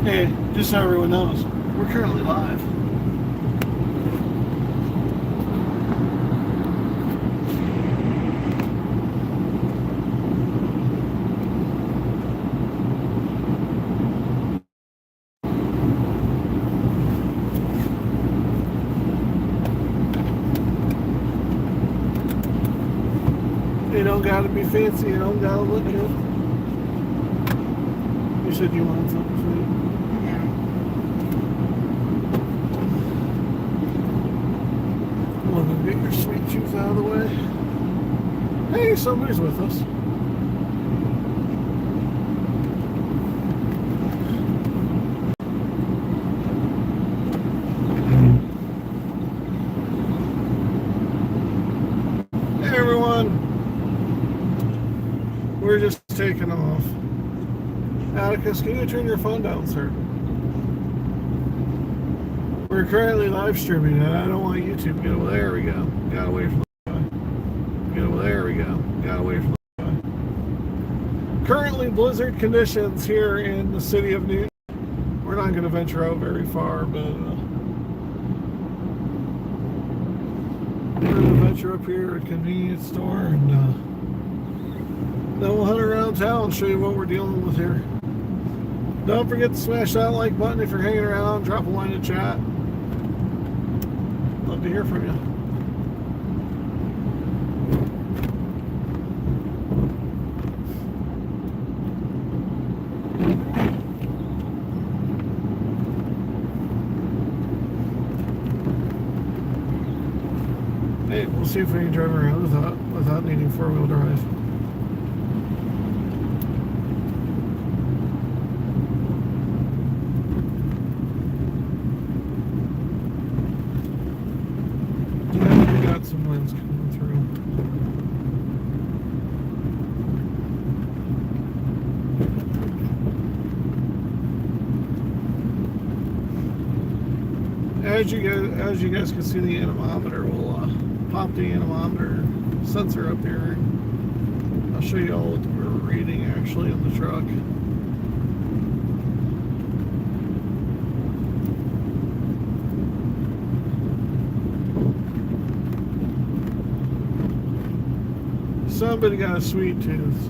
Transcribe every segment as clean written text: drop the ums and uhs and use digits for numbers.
Hey, just so everyone knows, we're currently live. You don't gotta be fancy, you don't gotta look good. You said you wanted something sweet. Want to get your sweet tooth out of the way? Hey, somebody's with us. Hey everyone, we're just taking off. Atticus, can you turn your phone down, sir? We're currently live streaming and I don't want YouTube. Get over there, we go. Got away from the guy. Get over there, we go. Got away from the guy. Currently blizzard conditions here in the city of Newton. We're not going to venture out very far, but we're going to venture up here at a convenience store and then we'll hunt around town and show you what we're dealing with here. Don't forget to smash that like button if you're hanging around. Drop a line in chat. Love to hear from you. Hey, we'll see if we can drive around without needing four-wheel drive. Some winds coming through. As you guys can see, the anemometer will pop the anemometer sensor up here. I'll show you all what we're reading actually in the truck. Somebody got a sweet tooth.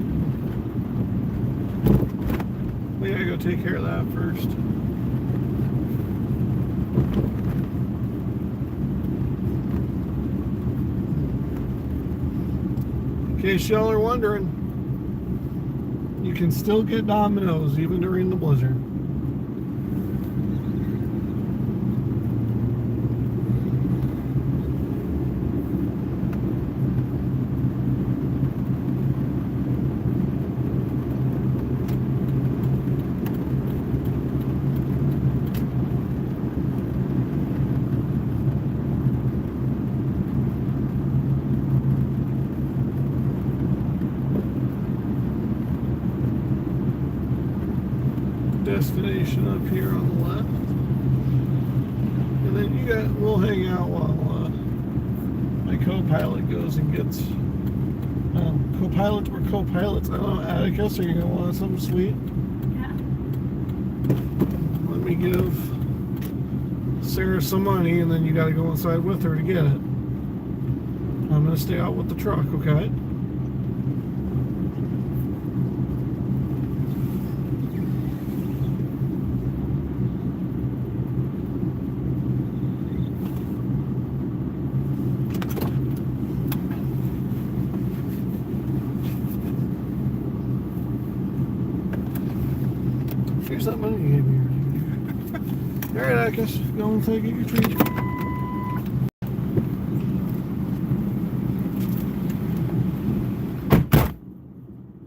We gotta go take care of that first. In case y'all are wondering, you can still get Domino's even during the blizzard. Destination up here on the left, and then we'll hang out while my co-pilot goes and gets co-pilot or co-pilots. I don't know, Atticus, are you gonna want something sweet? Yeah. Let me give Sarah some money, and then you got to go inside with her to get it. I'm gonna stay out with the truck, okay? Here's that money you gave me earlier. All right, Atticus, go inside and get your treat.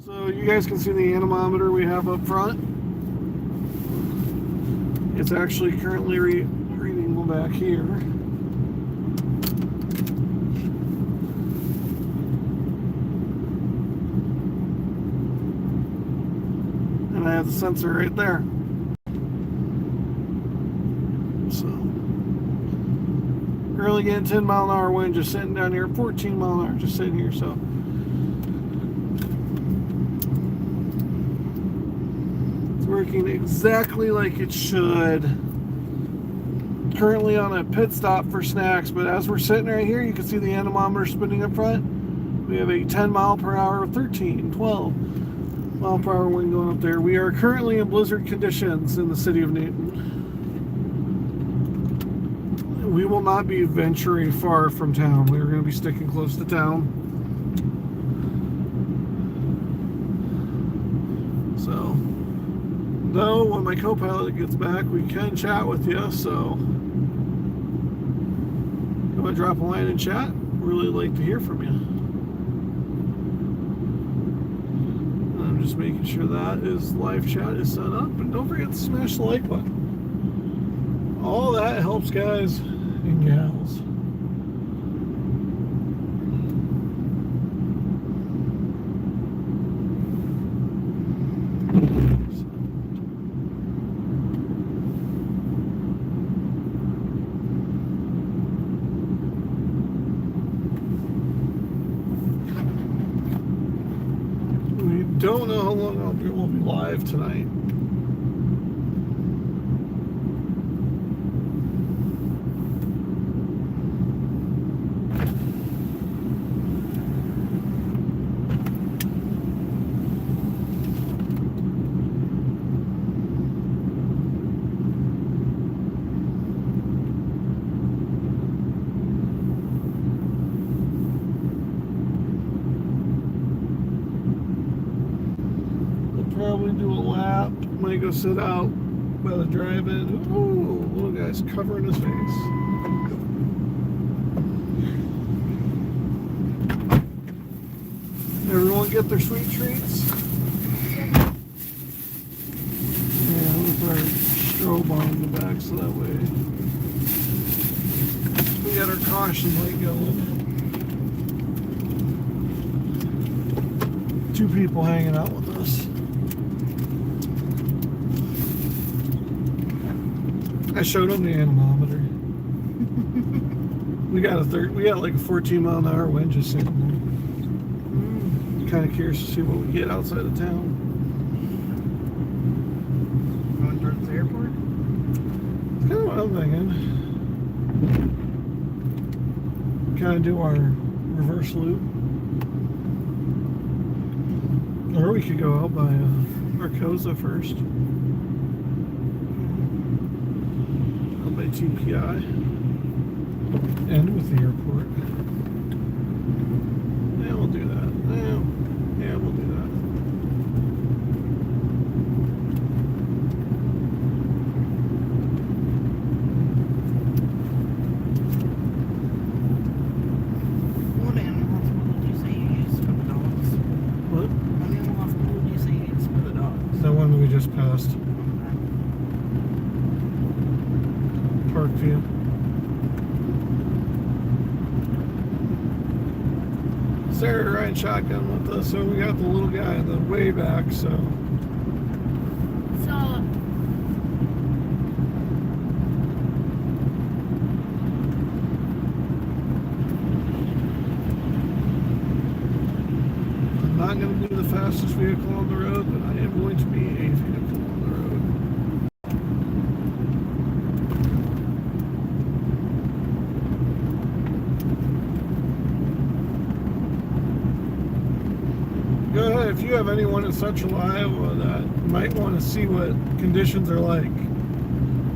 So you guys can see the anemometer we have up front. It's actually currently reading back here. And I have the sensor right there. So early getting 10 mile an hour wind just sitting down here, 14 mile an hour just sitting here. So working exactly like it should. Currently on a pit stop for snacks, but as we're sitting right here, you can see the anemometer spinning up front. We have a 10 mile per hour, 13, 12 mile per hour wind going up there. We are currently in blizzard conditions in the city of Newton. We will not be venturing far from town. We are going to be sticking close to town. So, though, when my co-pilot gets back, we can chat with you. So, you want to drop a line in chat? Really like to hear from you. I'm just making sure that is live chat is set up. And don't forget to smash the like button. All that helps, guys and gals. We don't know how long we'll be live tonight. Probably do a lap. Might go sit out by the drive-in. Ooh, little guy's covering his face. Everyone get their sweet treats? Yeah, we'll put our strobe on in the back so that way we got our caution light going. 2 people hanging out with us. I showed them the anemometer. we got like a 14 mile an hour wind just sitting there. Kind of curious to see what we get outside of town. Going towards the airport? That's kind of what I'm thinking. Kind of do our reverse loop. Or we could go out by Arcosa first. By TPI and with the airport. Yeah, we'll do that. Yeah, we'll do that. What animal food did you say you use for the dogs? What? What animal food did you say you use for the dogs? The one that we just passed. Parkview. Sarah riding shotgun with us, so we got the little guy in the way back, so. I'm not going to be the fastest vehicle on the road, but I am going to be a vehicle on the road. Go ahead, if you have anyone in central Iowa that might want to see what conditions are like,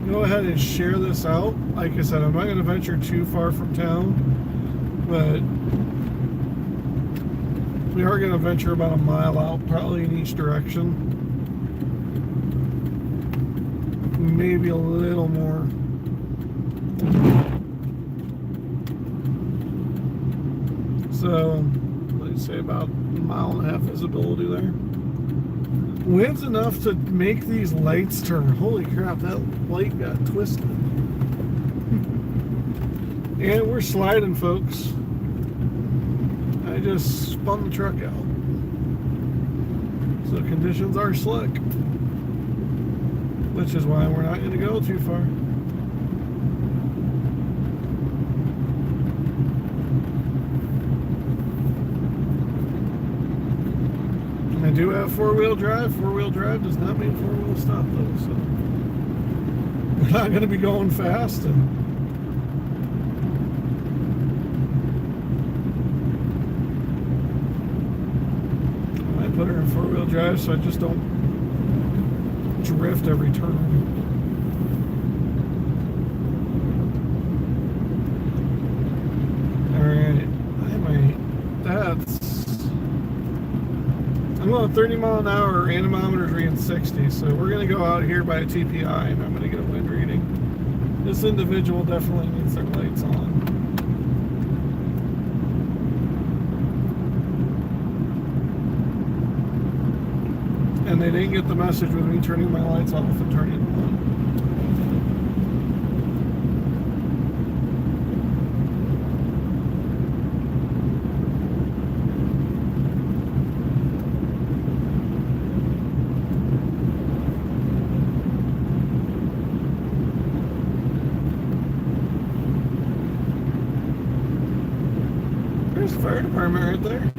go ahead and share this out. Like I said, I'm not going to venture too far from town, but we are going to venture about a mile out, probably in each direction. Maybe a little more. So, let's say about a mile and a half visibility there. Wind's enough to make these lights turn. Holy crap, that light got twisted. And we're sliding, folks. I just spun the truck out. So conditions are slick. Which is why we're not going to go too far. I do have four-wheel drive. Four-wheel drive does not mean four-wheel stop, though, so we're not going to be going fast. And I might put her in four-wheel drive so I just don't drift every turn. I'm going 30 mile an hour, anemometer's reading 60, so we're going to go out here by a TPI and I'm going to get a wind reading. This individual definitely needs their lights on. And they didn't get the message with me turning my lights off and turning them on. There's the fire department right there.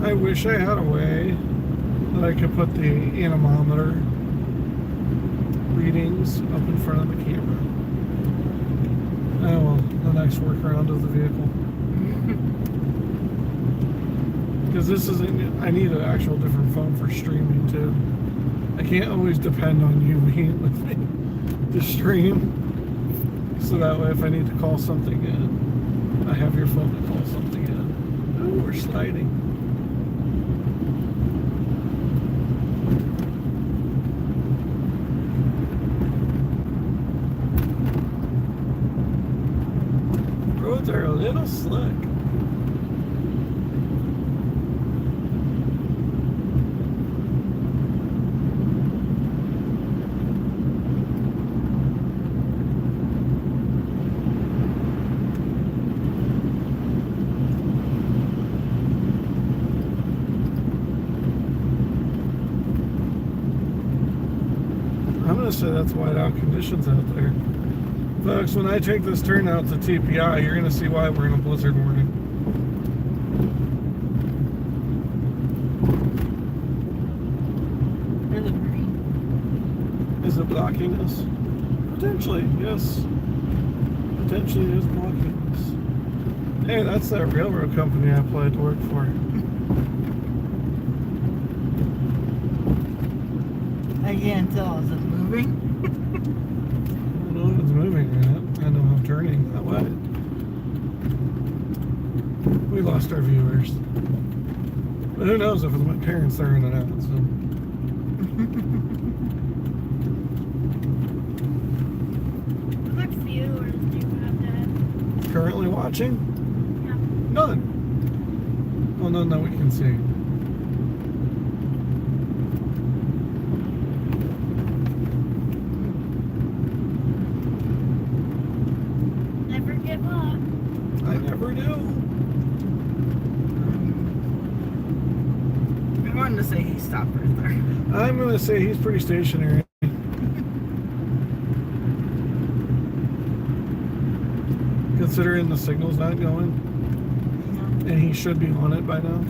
I wish I had a way that I could put the anemometer readings up in front of the camera. Oh well, the next workaround of the vehicle. Because this isn't, I need an actual different phone for streaming too. I can't always depend on you being with me to stream. So that way if I need to call something in, I have your phone to call something in. Oh, we're sliding. Roads are a little slick. I'm going to say that's whiteout conditions out there. Folks, when I take this turn out to TPI, you're going to see why we're in a blizzard warning. There's a green. Is it blocking us? Potentially, yes. Potentially it is blocking us. Hey, that's that railroad company I applied to work for. I can't tell. Is it moving? I don't know if it's moving yet. I know I'm turning that way. We lost our viewers. But who knows if it's my parents that are in and out, so. How much viewers do you have, Dad? Currently watching? Yeah. None. Well, none that we can see. Never give up. I never do. I wanted to say he stopped right there. I'm going to say he's pretty stationary. Considering the signal's not going. And he should be on it by now.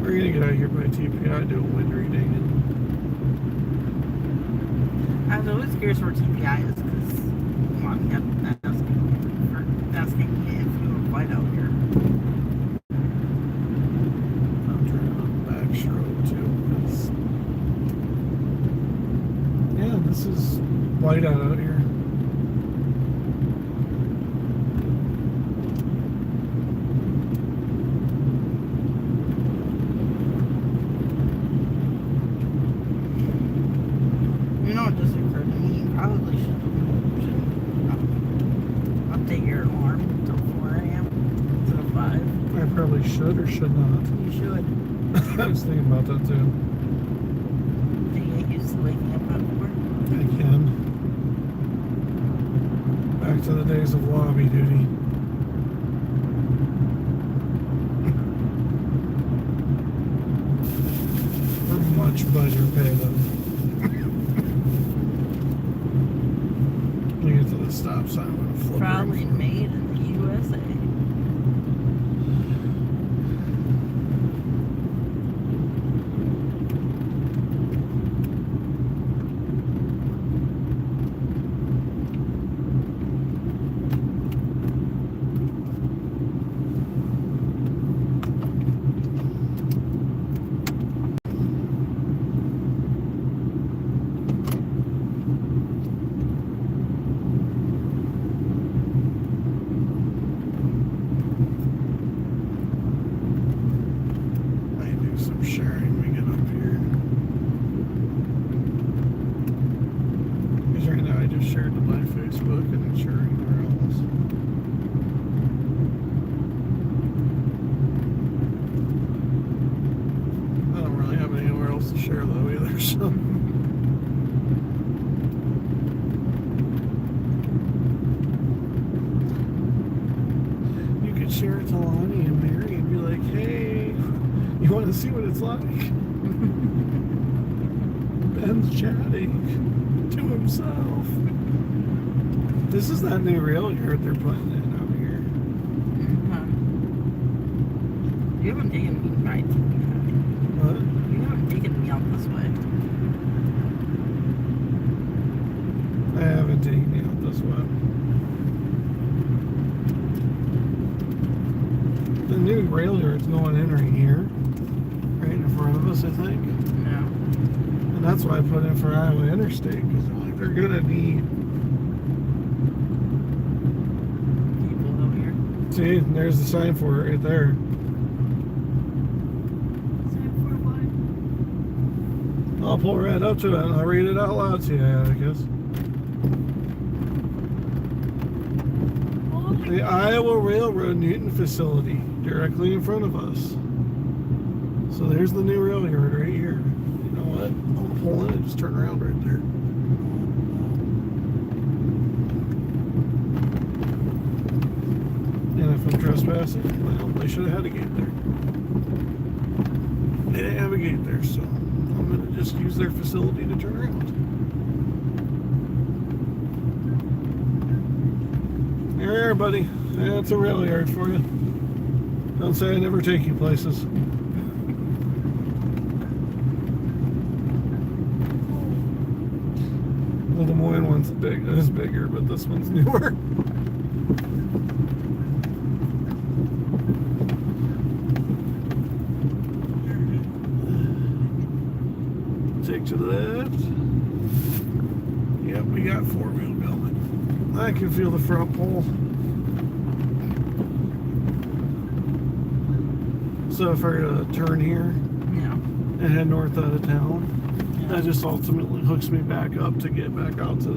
We're going to get out here by TPI, do a wind reading. And I was always curious where TPI is because Mom kept asking me if you were quite out here. I'm trying on the back road too. Yeah, this is whiteout out here. You know, it just occurred to me, you probably should update your alarm until 4 a.m. instead of 5. I probably should or should not. You should. I was thinking about that too. Do you get used to waking up at 4? Again. Back to the days of lobby duty. much buzzer pay though. When you get to the stop sign, I'm gonna flip Probably around. made in the USA. I do some sharing when we get up here. Because right now I just shared to my Facebook and then share anywhere else. I don't really have anywhere else to share though either, so. You could share it to Lonnie and Mary and be like, hey, you want to see what it's like? Ben's chatting to himself. This is that new rail yard they're putting in out here. You haven't taken me right. What? You haven't taken me out this way. I haven't taken you out this way. The new rail yard's going in right here. Right in front of us, I think. No. And that's why I put in for Iowa Interstate, because they're gonna need. People over here. See, there's the sign for it right there. Sign for what? I'll pull right up to it and I'll read it out loud to you, Atticus. Oh my The God. Iowa Railroad Newton facility, directly in front of us. So there's the new rail yard right here. You know what? I'll pull in and just turn around right there. And if I'm trespassing, well, they should have had a gate there. They didn't have a gate there, so I'm going to just use their facility to turn around. There, buddy. That's a rail yard for you. Don't say I never take you places. The Des Moines one's big. It is bigger, but this one's newer. Take to the left. Yep, we got four-wheel going. I can feel the front pole. So if I were to turn here Yeah. and head north out of town, that just ultimately hooks me back up to get back out to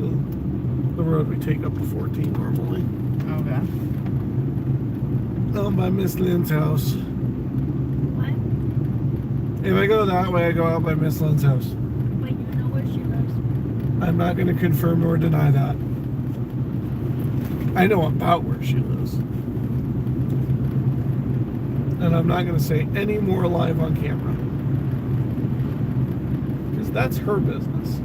the road we take up to 14 normally. Okay. Down by Miss Lynn's house. What? If I go that way, I go out by Miss Lynn's house. Wait, you know where she lives? I'm not going to confirm or deny that. I know about where she lives. And I'm not going to say any more live on camera. Because that's her business.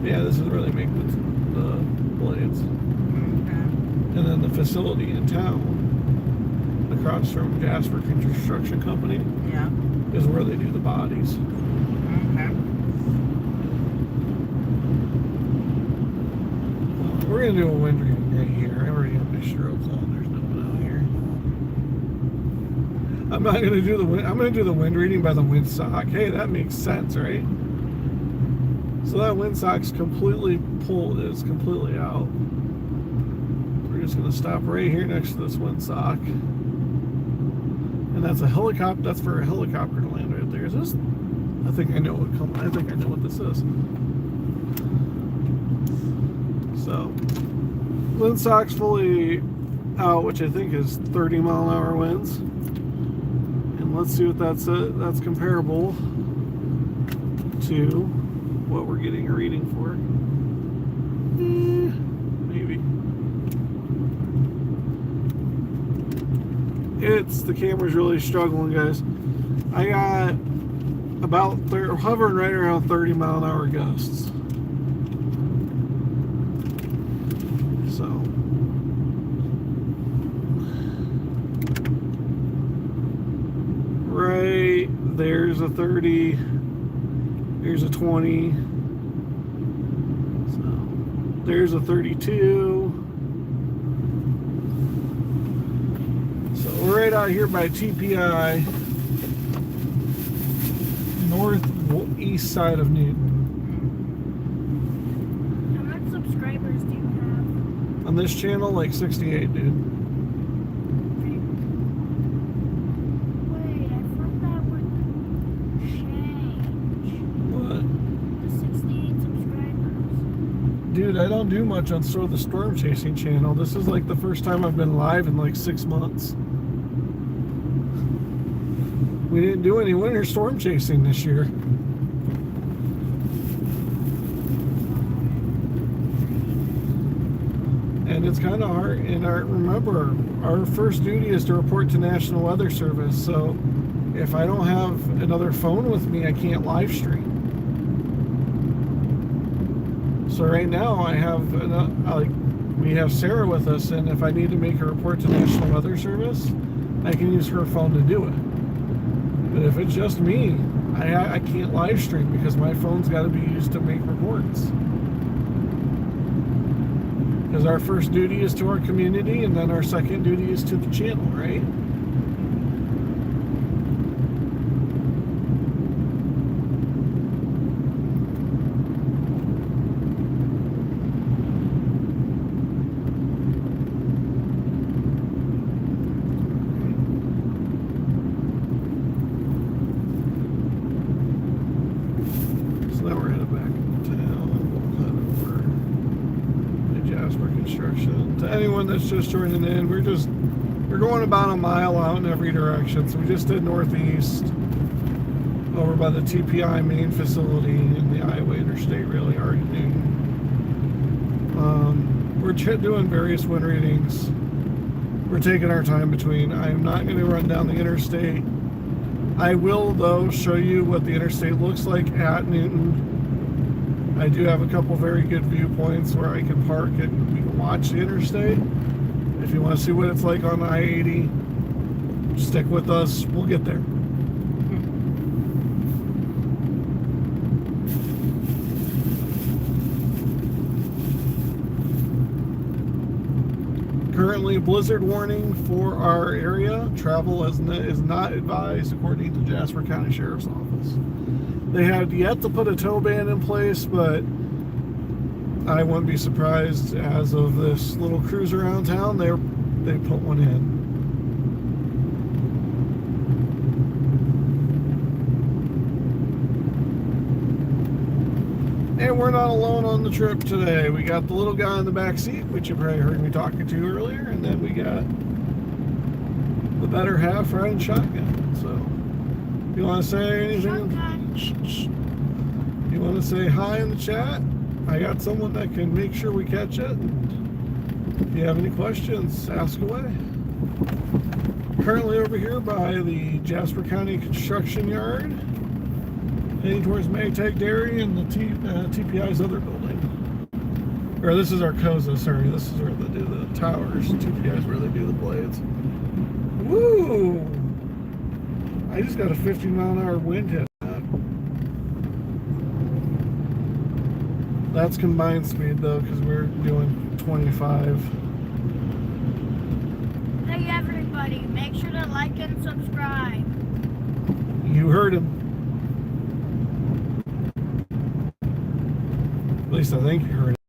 Yeah, this is where they make the blades. Okay. And then the facility in town, across from Jasper Construction Company, Yeah. is where they do the bodies. Okay. We're gonna do a wind reading right here. I already have my strobes on. There's no one out here. I'm not gonna do the wind. I'm gonna do the wind reading by the windsock. Hey, that makes sense, right? So that windsock's completely pulled. It's completely out. We're just gonna stop right here next to this windsock, and that's a helicopter. That's for a helicopter to land right there. Is this? I think I know what. I think I know what this is. So, windsock's fully out, which I think is 30-mile-an-hour winds. And let's see what that's comparable to what we're getting a reading for. Maybe. the camera's really struggling, guys. I got about hovering right around 30 mile an hour gusts. So right there's a 30, there's a 20, so there's a 32. So we're right out here by TPI, northeast side of Newton. How much subscribers do you have? On this channel, like 68, dude. Wait, I thought that would change. What? The 68 subscribers. Dude, I don't do much on the storm chasing channel. This is like the first time I've been live in like 6 months. We didn't do any winter storm chasing this year. And it's kind of hard. And remember, our first duty is to report to National Weather Service. So if I don't have another phone with me, I can't live stream. So right now I have, we have Sarah with us, and if I need to make a report to National Weather Service, I can use her phone to do it. But if it's just me, I can't live stream because my phone's got to be used to make reports. Because our first duty is to our community, and then our second duty is to the channel, right? So now we're headed back to town, and we'll head over to Jasper Construction. To anyone that's just joining in, we're going about a mile out in every direction. So we just did northeast over by the TPI main facility in the Iowa Interstate Rail Yard in Newton. We're doing various wind readings. We're taking our time between. I am not going to run down the interstate. I will, though, show you what the interstate looks like at Newton. I do have a couple very good viewpoints where I can park and we can watch the interstate. If you want to see what it's like on I-80, stick with us. We'll get there. Currently, blizzard warning for our area. Travel is not advised according to Jasper County Sheriff's Office. They have yet to put a tow ban in place, but I wouldn't be surprised as of this little cruise around town, they put one in. And we're not alone on the trip today. We got the little guy in the back seat, which you probably heard me talking to earlier, and then we got the better half riding shotgun. So, if you want to say anything, you want to say hi in the chat? I got someone that can make sure we catch it. If you have any questions, ask away. Currently over here by the Jasper County Construction Yard, heading towards Maytag Dairy and the TPI's other building. Or this is Arcosa, sorry. This is where they do the towers. TPI's where they do the blades. Woo! I just got a 50-mile-an-hour wind hit. That's combined speed though, because we're doing 25. Hey everybody, make sure to like and subscribe. You heard him. At least I think you heard it.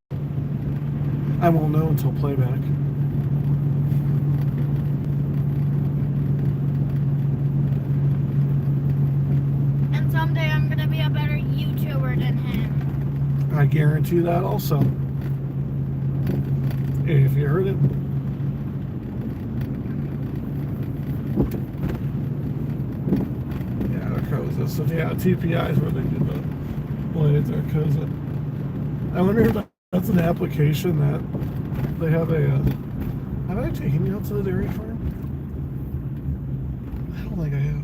I won't know until playback. And someday I'm gonna be a better YouTuber than him. I guarantee that also. If you heard it. Yeah, Arcosa. So yeah, TPI is where they do the blades. Arcosa. I wonder if that's an application that they have a. Have I taken you out to the dairy farm? think I have.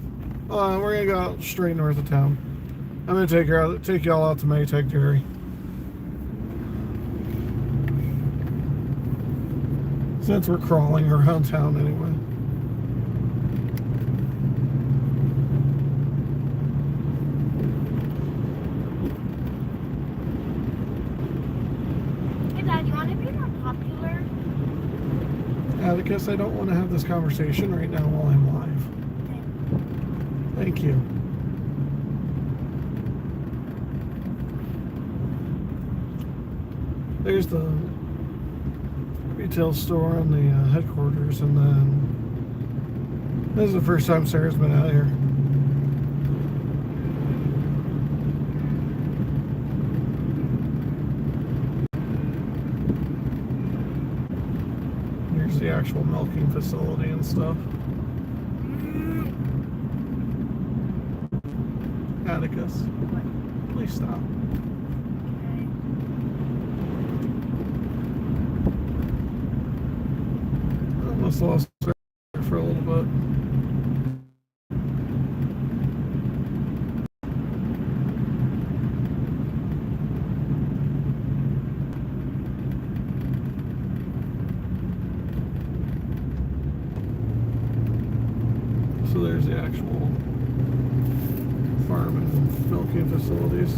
We're gonna go out straight north of town. I'm gonna take y'all out to Maytag Dairy. Since we're crawling around town anyway. Hey, Dad, you want to be more popular? Atticus, I don't want to have this conversation right now while I'm live. Thank you. There's the retail store on the headquarters, and then this is the first time Sarah's been out here. Here's the actual milking facility and stuff. Atticus, please stop. I almost lost her for a little bit. So there's the actual farm and milking facilities.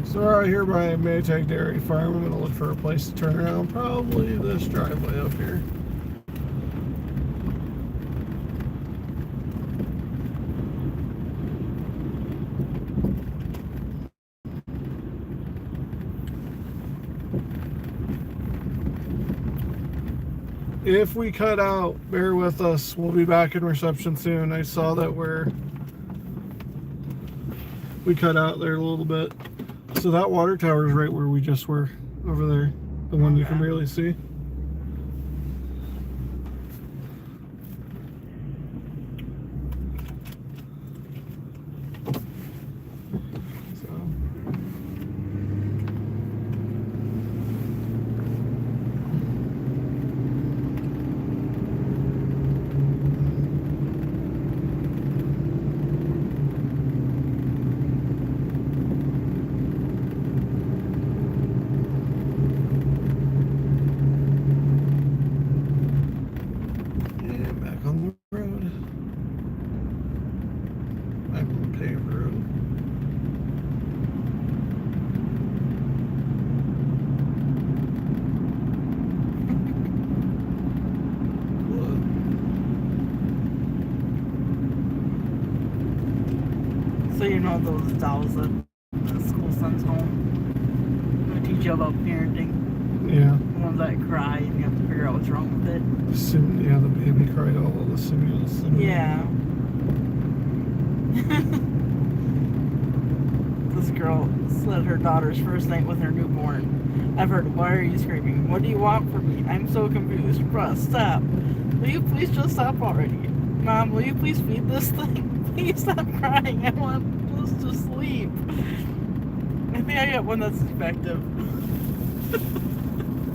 So we're out here by Maytag Dairy Farm. I'm going to look for a place to turn around. Probably this driveway up here. If we cut out, bear with us. We'll be back in reception soon. I saw that we cut out there a little bit. So that water tower is right where we just were, over there. The one you can really see. So you know those dolls that the school sends home? They teach you about parenting. Yeah. The ones that cry and you have to figure out what's wrong with it. Yeah, the baby cried all of the stimulus. Yeah. This girl said her daughter's first night with her newborn. I've heard, why are you screaming? What do you want from me? I'm so confused. Bruh, stop. Will you please just stop already? Mom, will you please feed this thing? Please stop crying. I want us to sleep. I think I got one that's defective.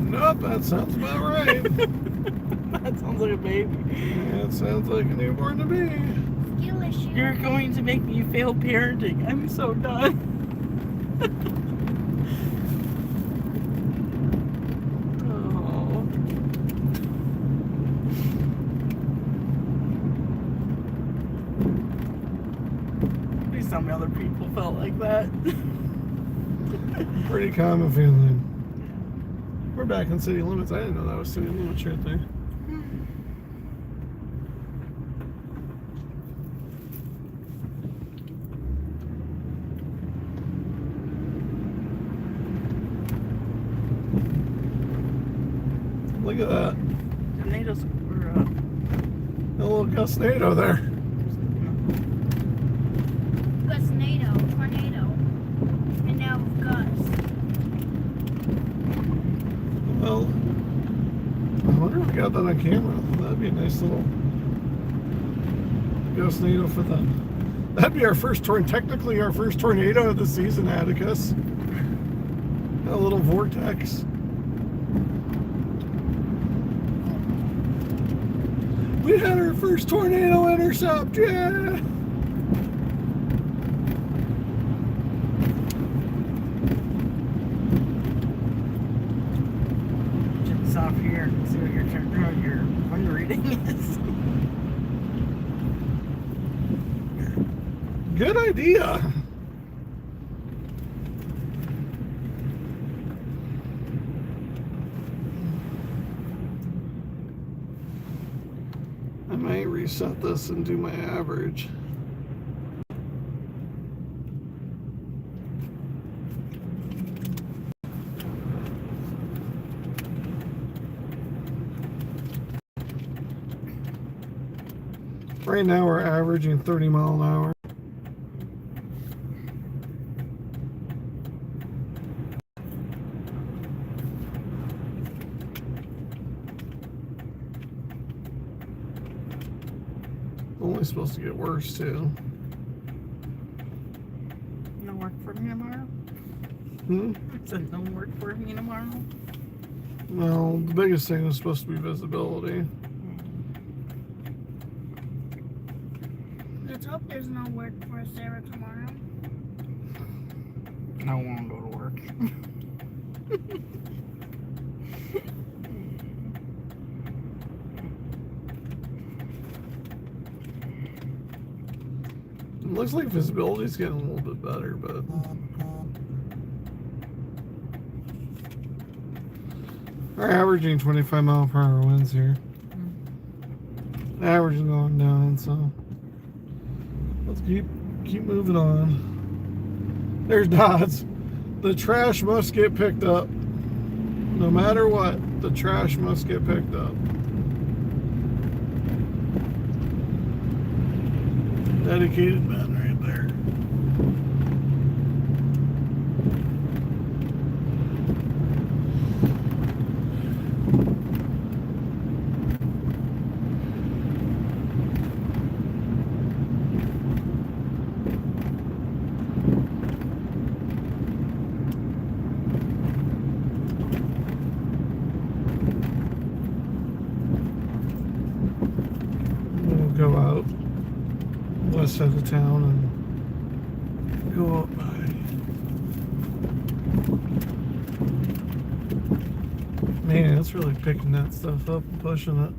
Nope, that sounds about right. That sounds like a baby. Yeah, it sounds like a newborn to me. Skill issue. You're going to make me fail parenting. I'm so done. Oh. Please tell me other people felt like that. Pretty common feeling. We're back in city limits. I didn't know that was city limits right there. Look at that. Tornadoes were A little gustnado there. Tornado, and now Gus. Well, I wonder if we got that on camera. That'd be a nice little gustnado for them. That'd be our first technically our first tornado of the season, Atticus. A little vortex. We had our first tornado intercept, yeah! Just off here and see what your wind reading is. Good idea. I might reset this and do my average. Right now we're averaging 30 mile an hour. Only supposed to get worse too. No work for me tomorrow? It said no work for me tomorrow? Well, the biggest thing is supposed to be visibility. Let's hope there's no work for Sarah tomorrow. I won't go to work. It looks like visibility's getting a little bit better, but we're averaging 25 mile per hour winds here. The average is going down, so let's keep moving on. There's Dodds. The trash must get picked up. No matter what, the trash must get picked up. Dedicated men right there. We'll go out west side of town and go up by man, it's really picking that stuff up and pushing it.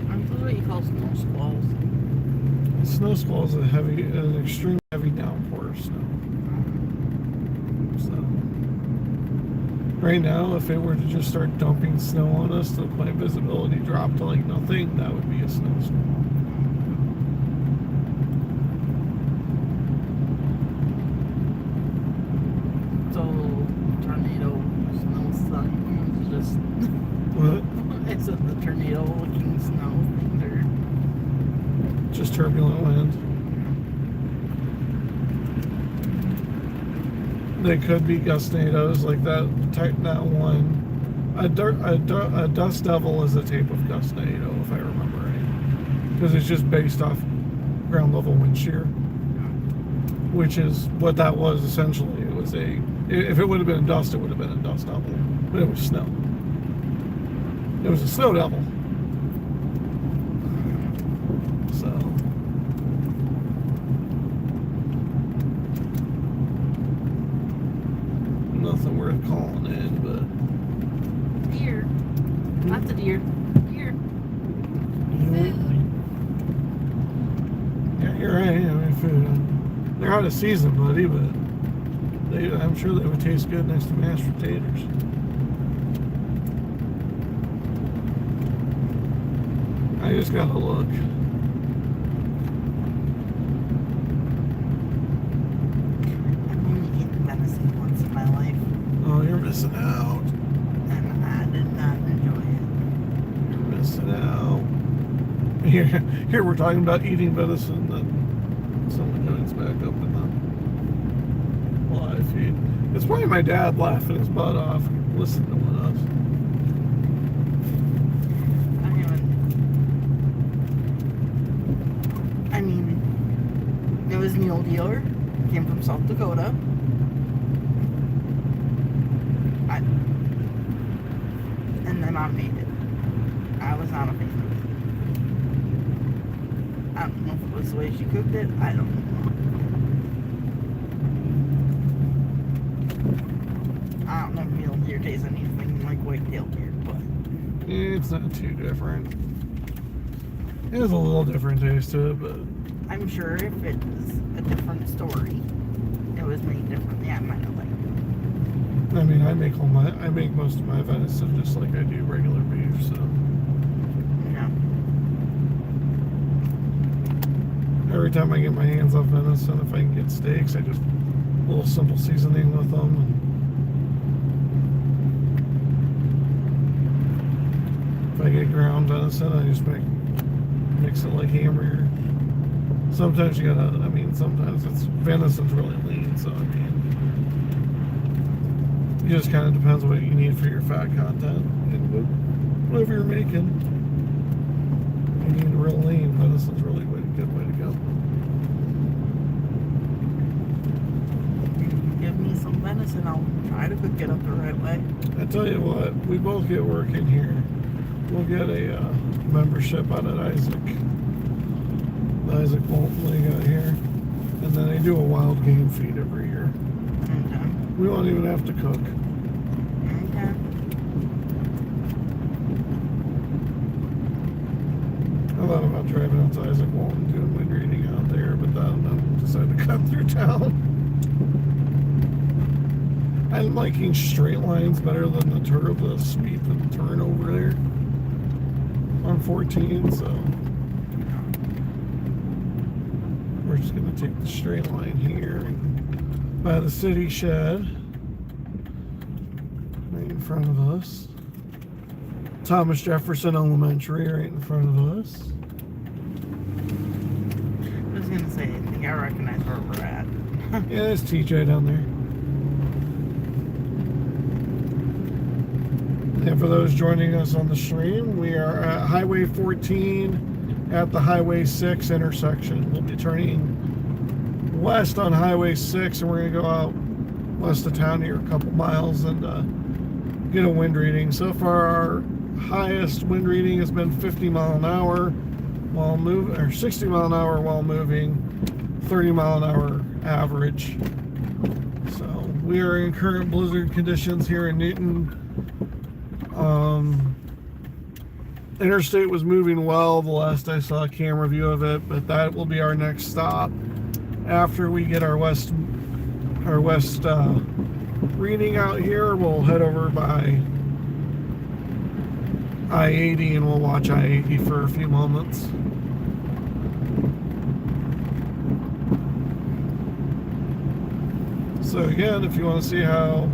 That's what you call snow squalls. Snow squalls are an extreme heavy downpour of snow. So right now, if it were to just start dumping snow on us to the point visibility drop to like nothing, that would be a snow squall. So tornado snow sun is just What? it's the tornado looking snow things are Just turbulent wind. They could be gustnadoes like that one. A dust devil is a type of gustnado, if I remember right, because it's just based off ground level wind shear, which is what that was essentially. It was if it would have been a dust, it would have been a dust devil, but it was snow. It was a snow devil. So. Nothing worth calling in, but deer. Lots of deer. Deer. yeah, you're right. I mean, food. They're out of season, buddy, but I'm sure they would taste good next to mashed potatoes. I just gotta look. I'm only eaten venison once in my life, Oh, you're missing out. and I did not enjoy it. You're missing out. Here we're talking about eating venison, then someone joins back up in the live feed. It's probably my dad laughing his butt off listening to one of us. I haven't. mule dealer, came from South Dakota. And my mom made it. I was not a fan of it. I don't know if it was the way she cooked it. I don't know. I don't know if mule deer tastes anything like white-tailed deer, but It's not too different. It has a little different taste to it, but I'm sure if it was a different story, it was made differently, I might have liked it. I mean, I make most of my venison just like I do regular beef, so No. every time I get my hands on venison, if I can get steaks, I just a little simple seasoning with them. And if I get ground venison, I just mix it like hamburger. Sometimes sometimes venison's really lean, so I mean, it just kind of depends what you need for your fat content and whatever you're making. You need real lean. Venison's really a good way to go. Give me some venison, I'll try to cook it up the right way. I tell you what, we both get work in here. We'll get a membership out at Isaac Walton they got here, and then they do a wild game feed every year. Okay. We won't even have to cook. Okay. I thought about driving out to Isaac Walton doing wind reading out there, but then I decided to cut through town. I'm liking straight lines better than the speed of the turn over there on 14, so we're just going to take the straight line here by the city shed right in front of us. Thomas Jefferson Elementary right in front of us. I was gonna say, I think I recognize where we're at. Yeah, there's TJ down there. And for those joining us on the stream, we are at Highway 14 at the Highway 6 intersection. We'll be turning west on Highway 6, and we're going to go out west of town here a couple miles and get a wind reading. So far, our highest wind reading has been 50 mile an hour while moving, or 60 mile an hour while moving, 30 mile an hour average. So we are in current blizzard conditions here in Newton. Interstate was moving well the last I saw a camera view of it, but that will be our next stop after we get our west reading out here. We'll head over by I-80 and we'll watch I-80 for a few moments. So again, if you want to see how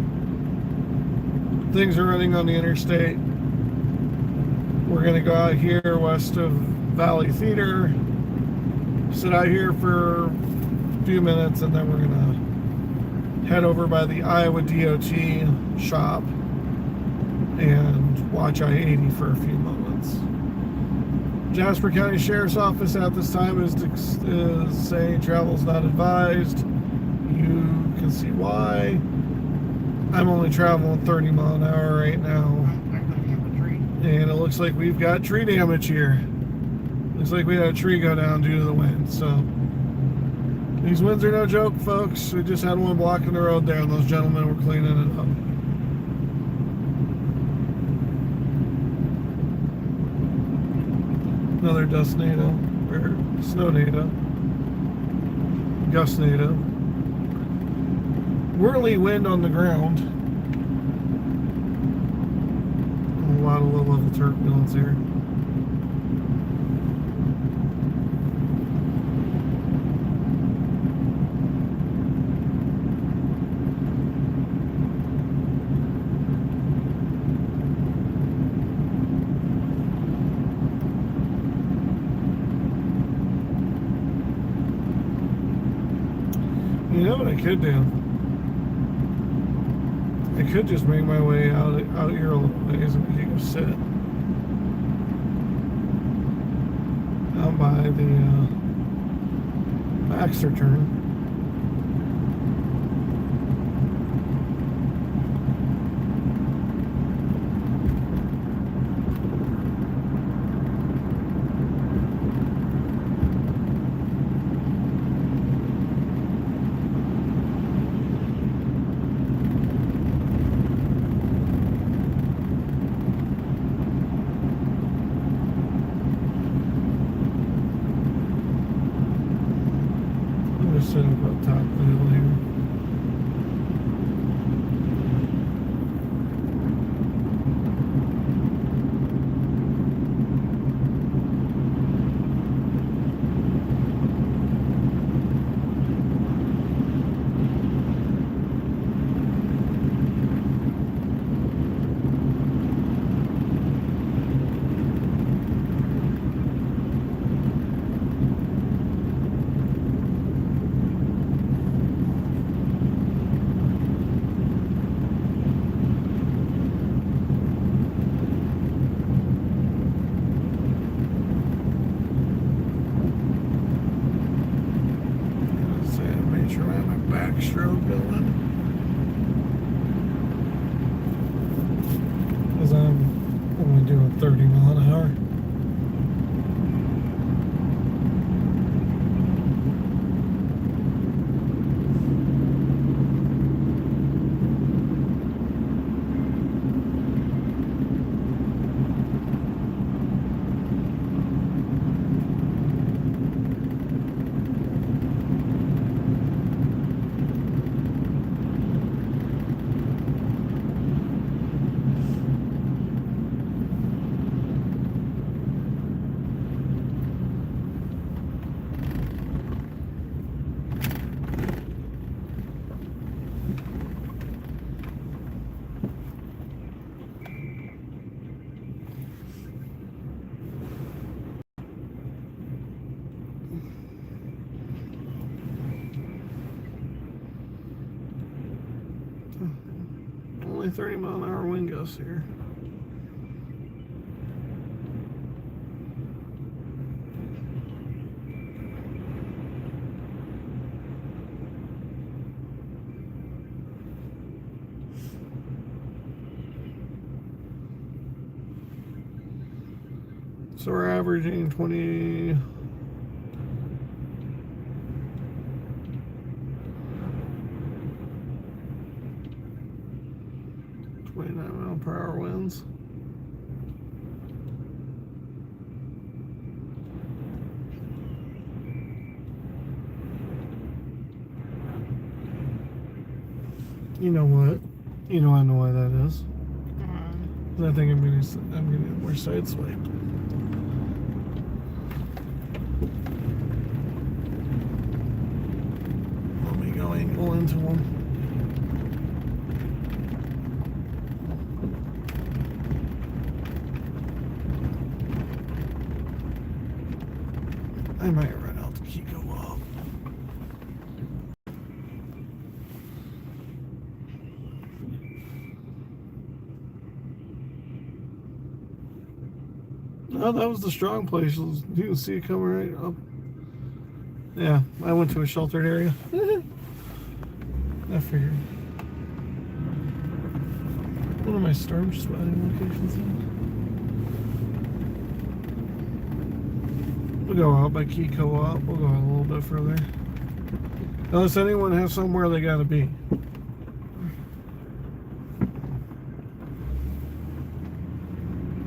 things are running on the interstate, we're going to go out here west of Valley Theater, sit out here for a few minutes, and then we're going to head over by the Iowa DOT shop and watch I-80 for a few moments. Jasper County Sheriff's Office at this time is saying travel is not advised. You can see why. I'm only traveling 30 mile an hour right now. And it looks like we've got tree damage here. Looks like we had a tree go down due to the wind. So these winds are no joke, folks. We just had one blocking the road there, and those gentlemen were cleaning it up. Another dust NATO, or snow NATO, gust NATO. Whirly wind on the ground. A lot of low-level turbulence here. You know what I could do? I could just make my way out here a little ways and we could go sit out by the Baxter turn. backstroke going. Because I'm only doing 30 mile an hour. Only 30 mile an hour wind gusts here. So we're averaging 20. .9 mile per hour winds. You know what? You know I know why that is. I think I'm getting more sideswiped. Let me go angle into them. I might run out to Kiko up. Oh, that was the strong place. You can see it coming right up. Yeah, I went to a sheltered area. I figured. One of my storm spotting locations. We'll go out by Key Co-op. We'll go out a little bit further. Unless anyone has somewhere they gotta be.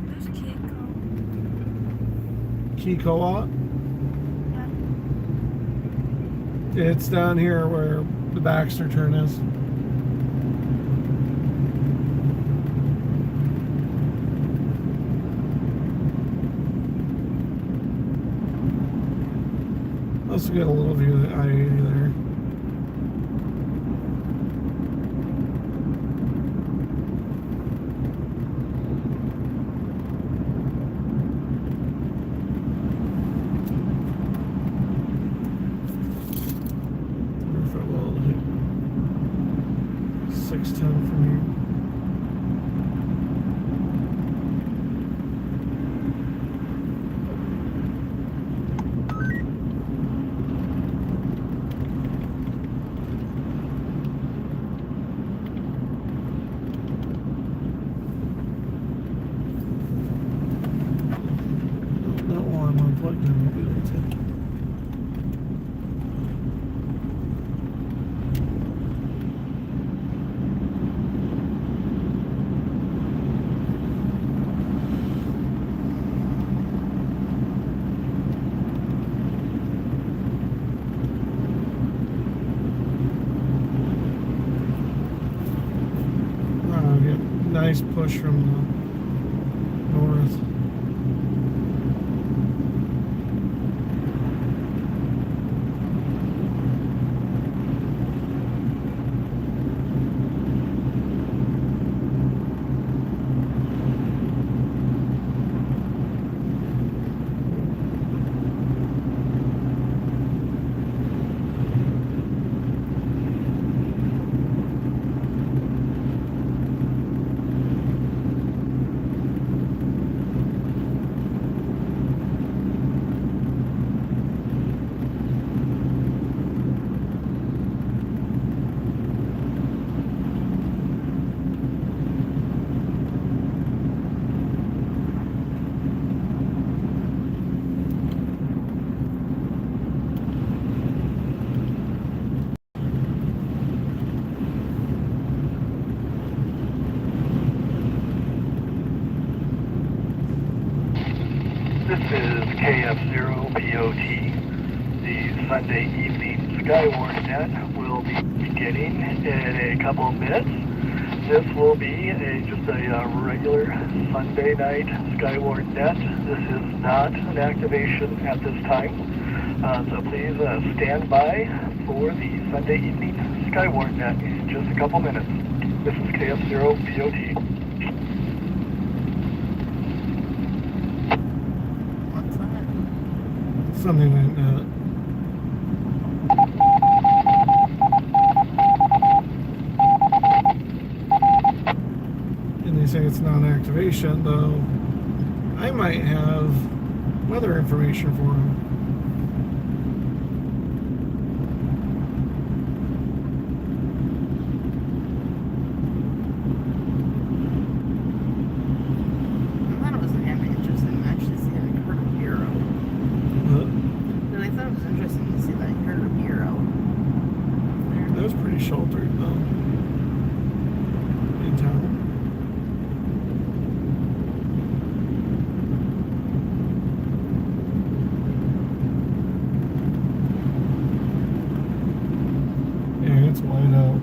There's Key Key Co-op? Yeah. It's down here where the Baxter turn is. Let's get a little view of the I-80 there. Wonder if I will hit 610 from here. Nice push from the north. is KF0POT. The Sunday evening Skywarn net will be beginning in a couple of minutes. This will be just a regular Sunday night Skywarn net. This is not an activation at this time. So please stand by for the Sunday evening Skywarn net in just a couple minutes. This is KF0POT. What's that? Sunday night net. And they say it's not an activation, though I might have weather information for them. I thought it was kind of interesting to actually see like herd of bureau. But I thought it was interesting to see like herd of bureau there. That was pretty sheltered, though, in town. Yeah, it's Whiteout.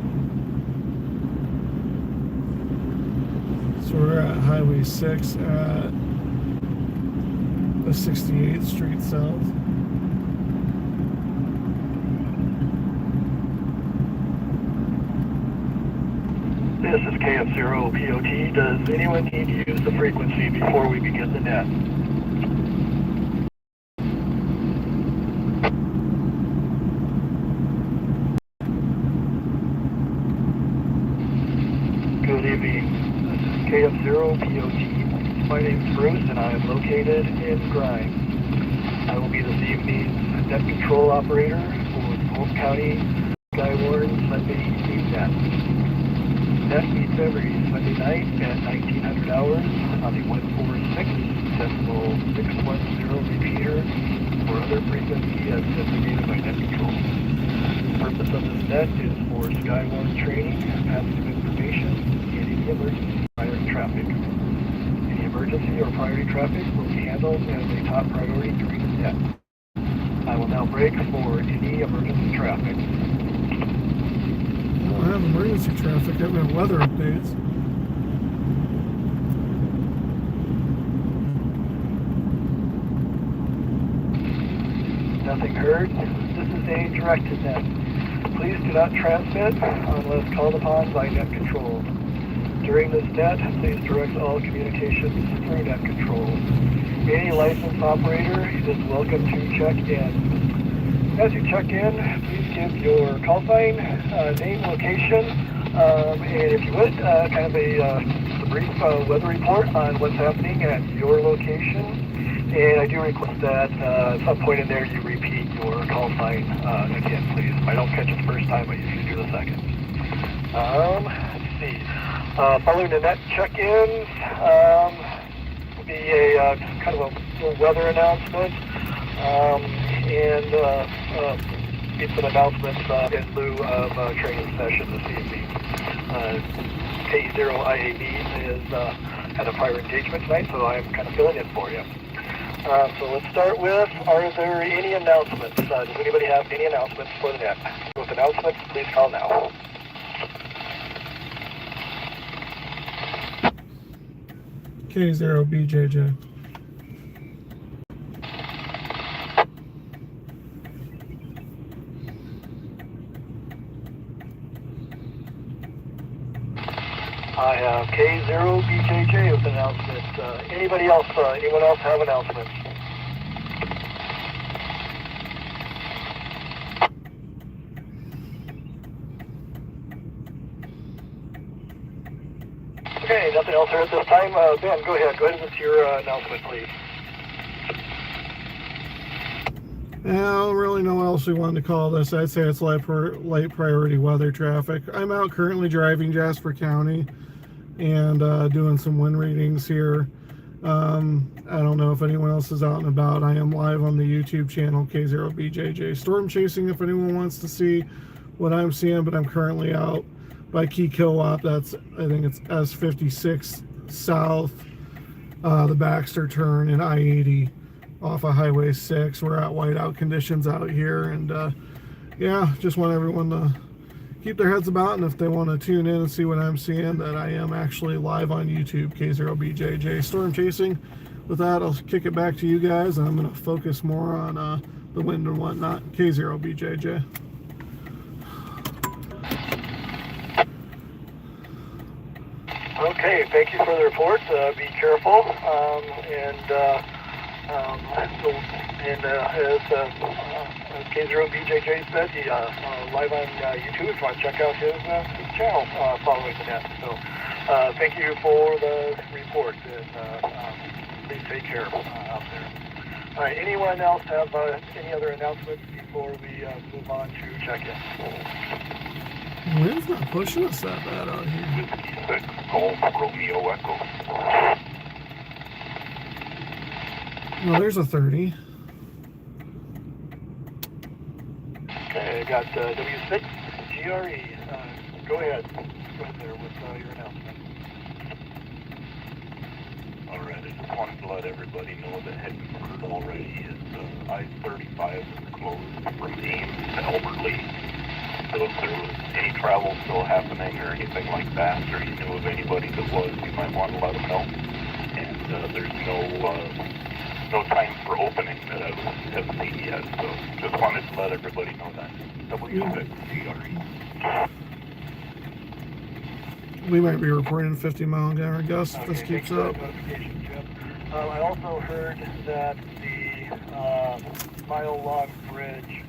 So we're at Highway 6 at the 68th Street South. This is KF0POT. Does anyone need to use the frequency before we begin the net? Good evening. This is KF0POT. My name is Bruce and I am located in Grimes. I will be this evening's net control operator for the Polk County Skywarn Sunday evening net. Net meets every Sunday night at 1900 hours on the 146.610 repeater or other frequency as designated by net control. The purpose of this net is for Skywarn training, passive information, and any emergency priority traffic. Any emergency or priority traffic will be handled as a top priority during the net. I will now break for any emergency traffic. I don't have emergency traffic. I have weather updates. Nothing heard. This is a directed net. Please do not transmit unless called upon by net control. During this net, please direct all communications through net control. Any licensed operator is welcome to check in. As you check in, please give your call sign, name, location, and if you would, kind of a brief weather report on what's happening at your location. And I do request that at some point in there you repeat your call sign again, please. If I don't catch it the first time, I usually do the second. Let's see. Following the net check-ins will be a kind of a little weather announcement. And it's an announcement in lieu of a training session this evening. K0IAB is had a prior engagement tonight, so I'm kind of filling in for you. So let's start with, are there any announcements? Does anybody have any announcements for the net? With announcements, please call now. K0BJJ. I have K0BJJ with announcements. Anybody else? Anyone else have announcements? Okay, nothing else here at this time. Ben, go ahead. Go ahead with your announcement, please. I don't really know what else we wanted to call this. I'd say it's light priority weather traffic. I'm out currently driving Jasper County and doing some wind readings here. I don't know if anyone else is out and about. I am live on the YouTube channel K0BJJ Storm Chasing if anyone wants to see what I'm seeing, but I'm currently out by Key Kilowatt. That's, I think it's S56 south, the Baxter turn, and I-80 off of Highway 6. We're at whiteout conditions out here, and yeah, just want everyone to keep their heads about, and if they want to tune in and see what I'm seeing, that I am actually live on YouTube, K0BJJ Storm Chasing. With that, I'll kick it back to you guys, and I'm going to focus more on the wind and whatnot. K0BJJ. Okay, thank you for the report. Be careful. As K0BJJ said, he live on YouTube. If you want to check out his channel following the net. So thank you for the report, and please take care out there. All right, anyone else have any other announcements before we move on to check-in? The wind's not pushing us that bad out here. 56 Golf Romeo Echo. Well, there's a 30. Okay, I got W6 GRE. Go ahead there with your announcement. Alright, I just wanted to let everybody know that heading north already is I-35 is closed from Ames to Albert Lee. So if there was any travel still happening or anything like that, or you knew of anybody that was, you might want to let them know. And there's no time for opening that I haven't seen yet, so just wanted to let everybody know that. W6 GRE. We might be reporting 50-mile-an-hour gusts if this keeps up. I also heard that the mile-long bridge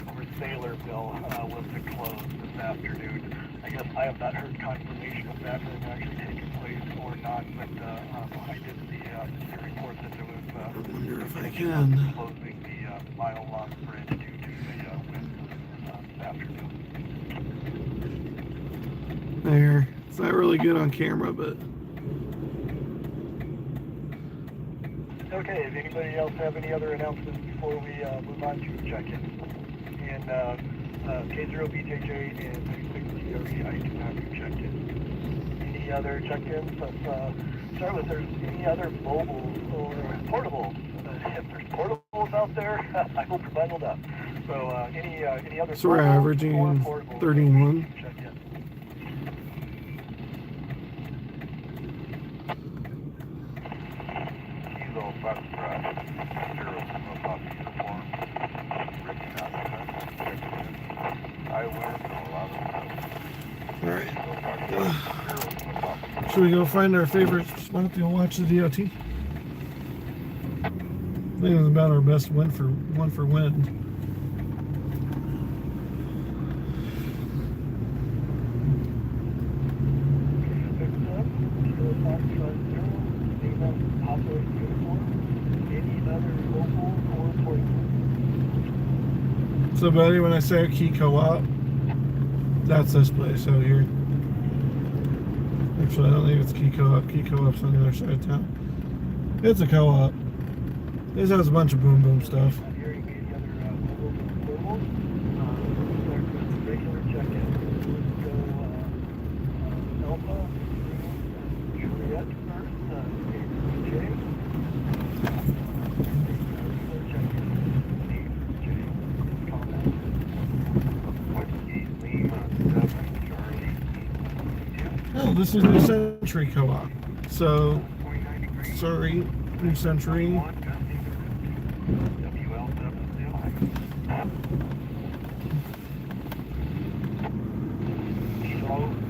over Sailorville was to close this afternoon. I guess I have not heard confirmation of that has actually taken place or not, but I did see the report that there was I wonder if I can. closing the mile-long bridge due to the wind this afternoon. There. It's not really good on camera, but Okay, does anybody else have any other announcements before we move on to check-in? And K0BJJ and 36GRE, I do have you checked in. Any other check-ins? Let's start with, there's any other mobiles or portables? If there's portables out there, I hope you're bundled up. So any other so we're mobiles averaging or portables 31. check in? Kilo Foxtrot, 0 Pop Uniform, Ricky Knoxman, I win a lot of Alright. Should we go find our favorite spot to watch the DOT? I think it's about our best one for wind. So, buddy, when I say a key co-op, that's this place out here. Actually, I don't think it's key co-op. Key co-op's on the other side of town. It's a co-op. This has a bunch of boom boom stuff. Oh, this is New Century Co-op. So, sorry, New Century.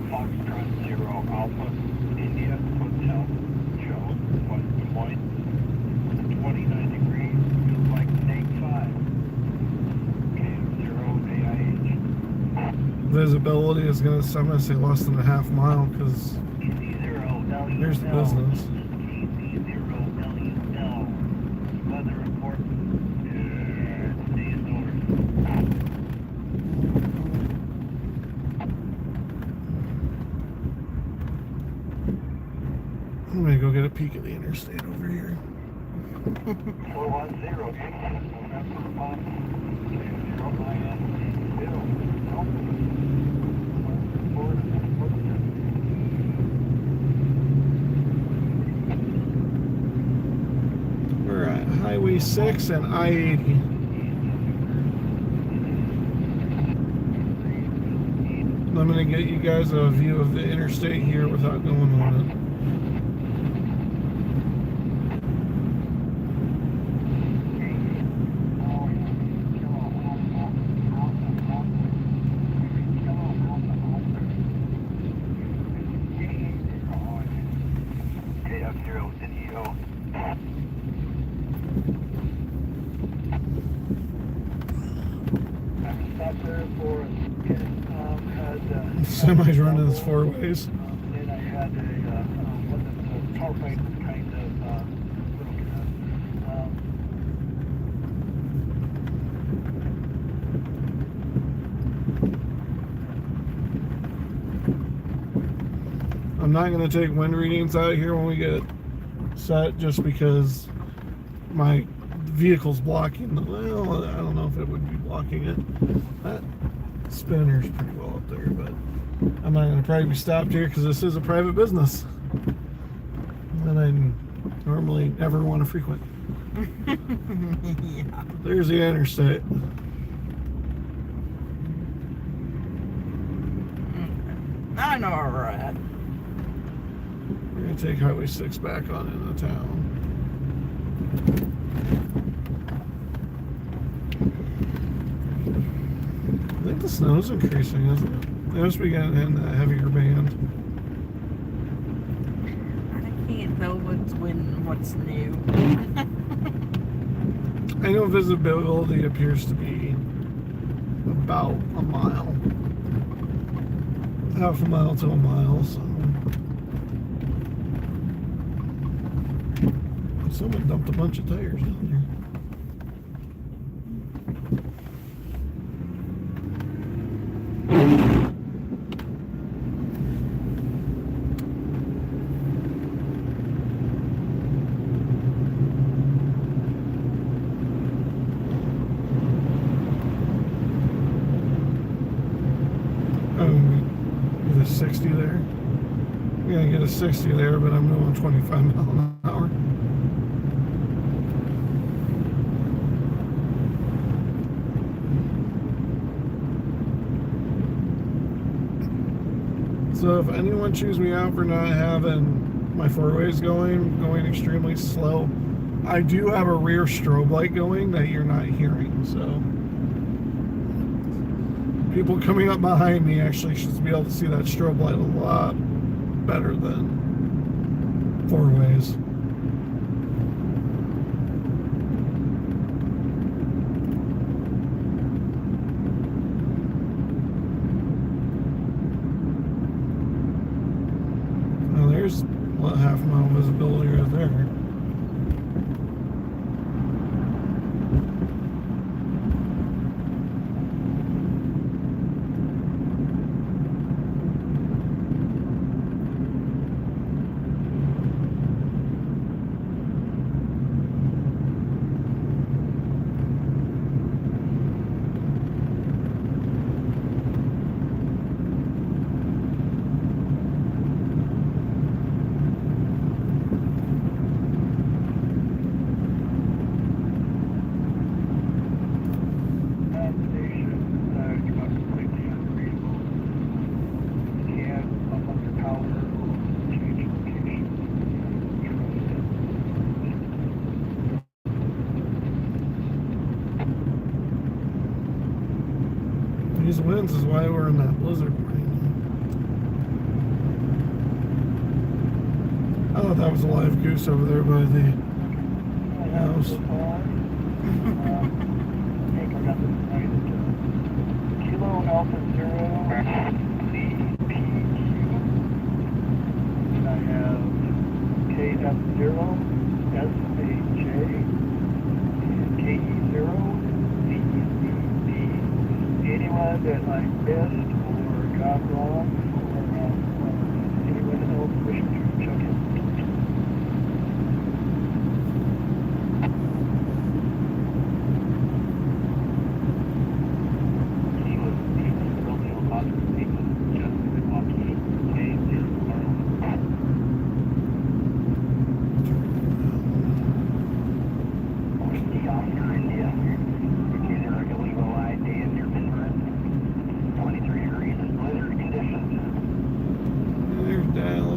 Foxtrot 0 Alpha, India Hotel, Joe, West Des Moines, 29 degrees, feels like Snake 5, KM0 AIH. Visibility is going to, I'm going to say less than a half mile because here's the business. Weather report, stay indoors. I'm going to go get a peek at the interstate over here. 410, November 1, 0 IN, 0. We're at Highway Highway 6 and I-80. I'm going to get you guys a view of the interstate here without going on it. Semi's running his four ways. And I had a one that's a tar pipe kind of broken up. I'm not going to take wind readings out here when we get set, just because my vehicle's blocking. Well, I don't know if it would be blocking it. That spinner's pretty well up there, but I'm not going to probably be stopped here because this is a private business that I normally never want to frequent. Yeah. There's the interstate. Now I know where we're at. We're going to take Highway 6 back on into town. I think the snow's increasing, isn't it? It must be getting in a heavier band. I can't tell what's new. I know visibility appears to be about a mile. Half a mile to a mile, so. Someone dumped a bunch of tires down there. Get a 60 there. I'm gonna get a 60 there, but I'm going 25 miles an hour. So if anyone chews me out for not having my four ways going extremely slow, I do have a rear strobe light going that you're not hearing, so people coming up behind me actually should be able to see that strobe light a lot better than four ways. Now there's what, half mile visibility right there. These winds is why we're in that blizzard right now. I thought that was a live goose over there by the house. Kilo Alpha Zero CPQ. And I have KF0 SAJ and KE0 CEB. Anyone that I missed or got wrong, or anyone else wishing to check in.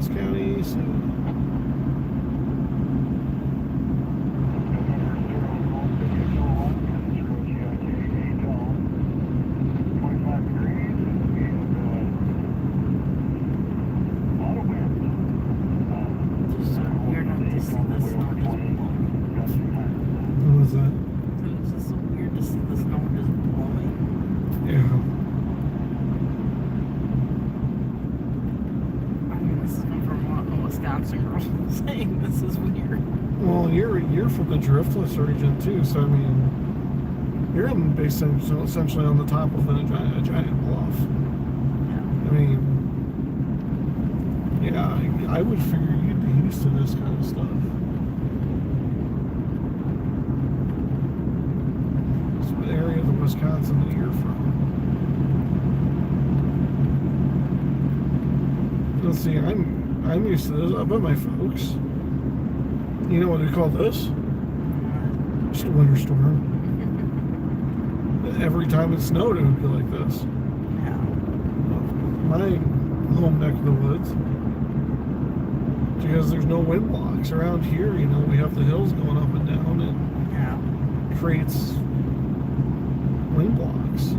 Nichols County, so It's just weird not to see the snow just blowing. what was that? It's just so weird to see the snow just blowing. Yeah. I mean, this is coming from a Wisconsin girl saying this is weird. Well, you're from the driftless region too, so I mean, you're essentially on the top of a giant bluff. Yeah. I mean, yeah, I would figure you'd be used to this kind of stuff. It's the area of Wisconsin that you're from. Let's see, I'm used to this. I bet my folks. You know what we call this? Just a winter storm. Every time it snowed, it would be like this. Yeah. My home neck of the woods, because there's no wind blocks around here. You know, we have the hills going up and down, and Yeah. it creates wind blocks.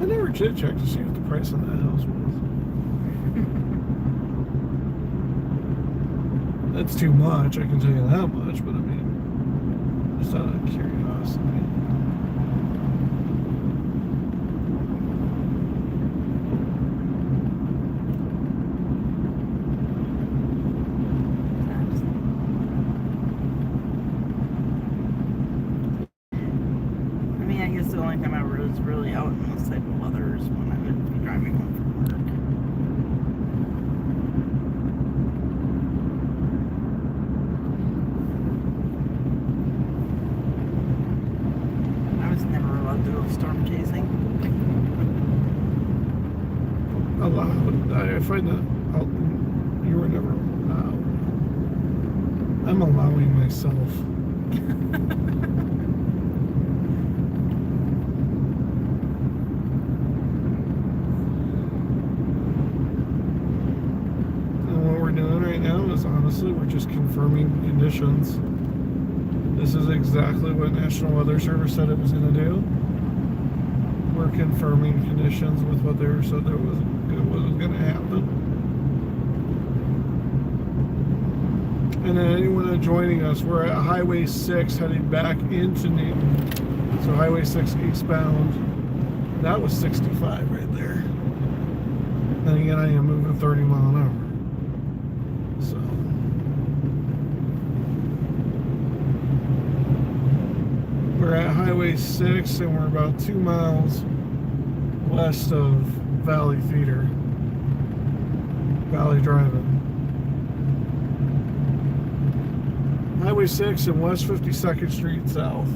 I never did check to see what the price on that house was. That's too much, I can tell you that much, but I mean, just out of curiosity. I mean, I guess the only time I was really out in this type of weather is when I would be driving home from work. I was never allowed to go storm chasing. Allowed. I find that you were never allowed. I'm allowing myself. And what we're doing right now is honestly, we're just confirming conditions. This is exactly what National Weather Service said it was going to do. We're confirming conditions with what they said there was going to happen. And then anyone joining us, we're at Highway 6 heading back into Newton. So Highway 6 eastbound, that was 65 right there. Then again, I am moving 30 mile an hour. So we're at Highway 6 and we're about 2 miles west of Valley Theater. Valley Drive-In. Highway 6 and West 52nd Street South.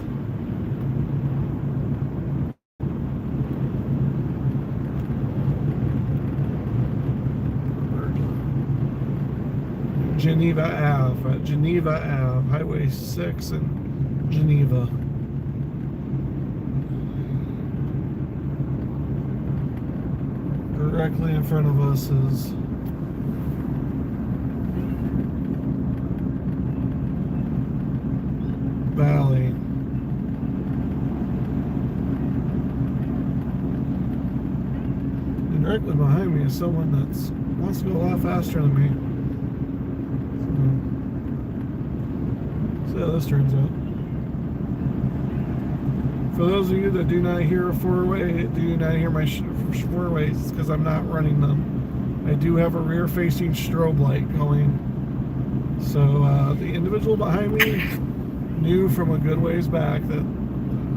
Geneva Ave, Geneva Ave, Highway 6 and Geneva. Directly in front of us is Valley. And directly behind me is someone that wants to go a lot faster than me. So how this turns out. For those of you that do not hear my four-ways, because I'm not running them, I do have a rear-facing strobe light going. So the individual behind me knew from a good ways back that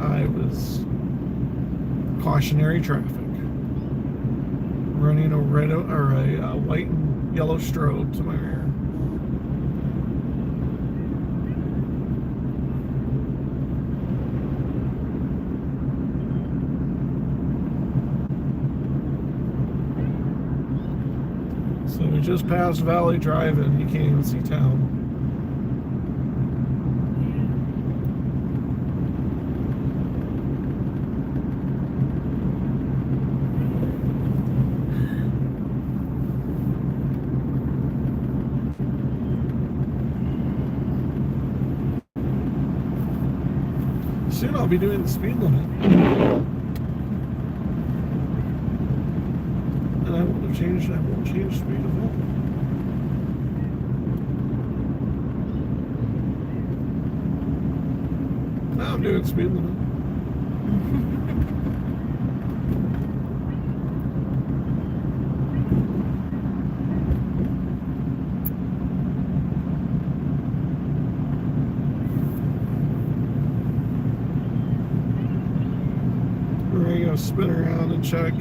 I was cautionary traffic, running a red or a white and yellow strobe to my rear. So we just passed Valley Drive and you can't even see town. be doing the speed limit. And I won't change speed at all. Now I'm doing speed limit. We're going to go spin around and check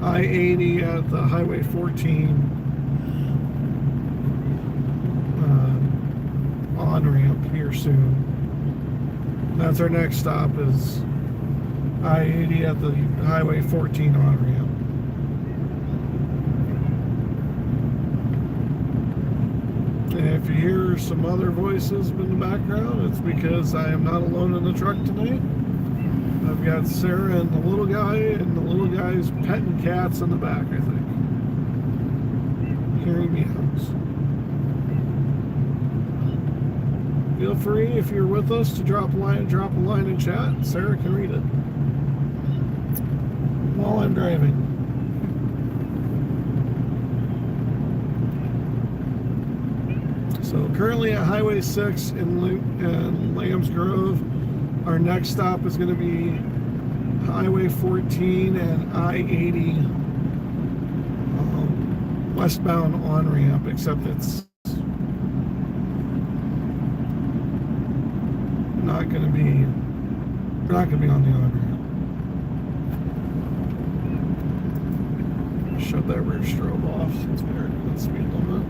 I-80 at the Highway 14 on-ramp here soon. That's our next stop is I-80 at the Highway 14 on-ramp. And if you hear some other voices in the background, it's because I am not alone in the truck tonight. I've got Sarah and the little guy, and the little guy's petting cats in the back, I think. Hearing meows. Feel free, if you're with us, to drop a line in chat. Sarah can read it while I'm driving. So currently at Highway 6 in Lambs Grove. Our next stop is going to be Highway 14 and I-80 westbound on-ramp, except it's not going to be, we're not going to be on the on-ramp. Shut that rear strobe off since we are doing the speed limit.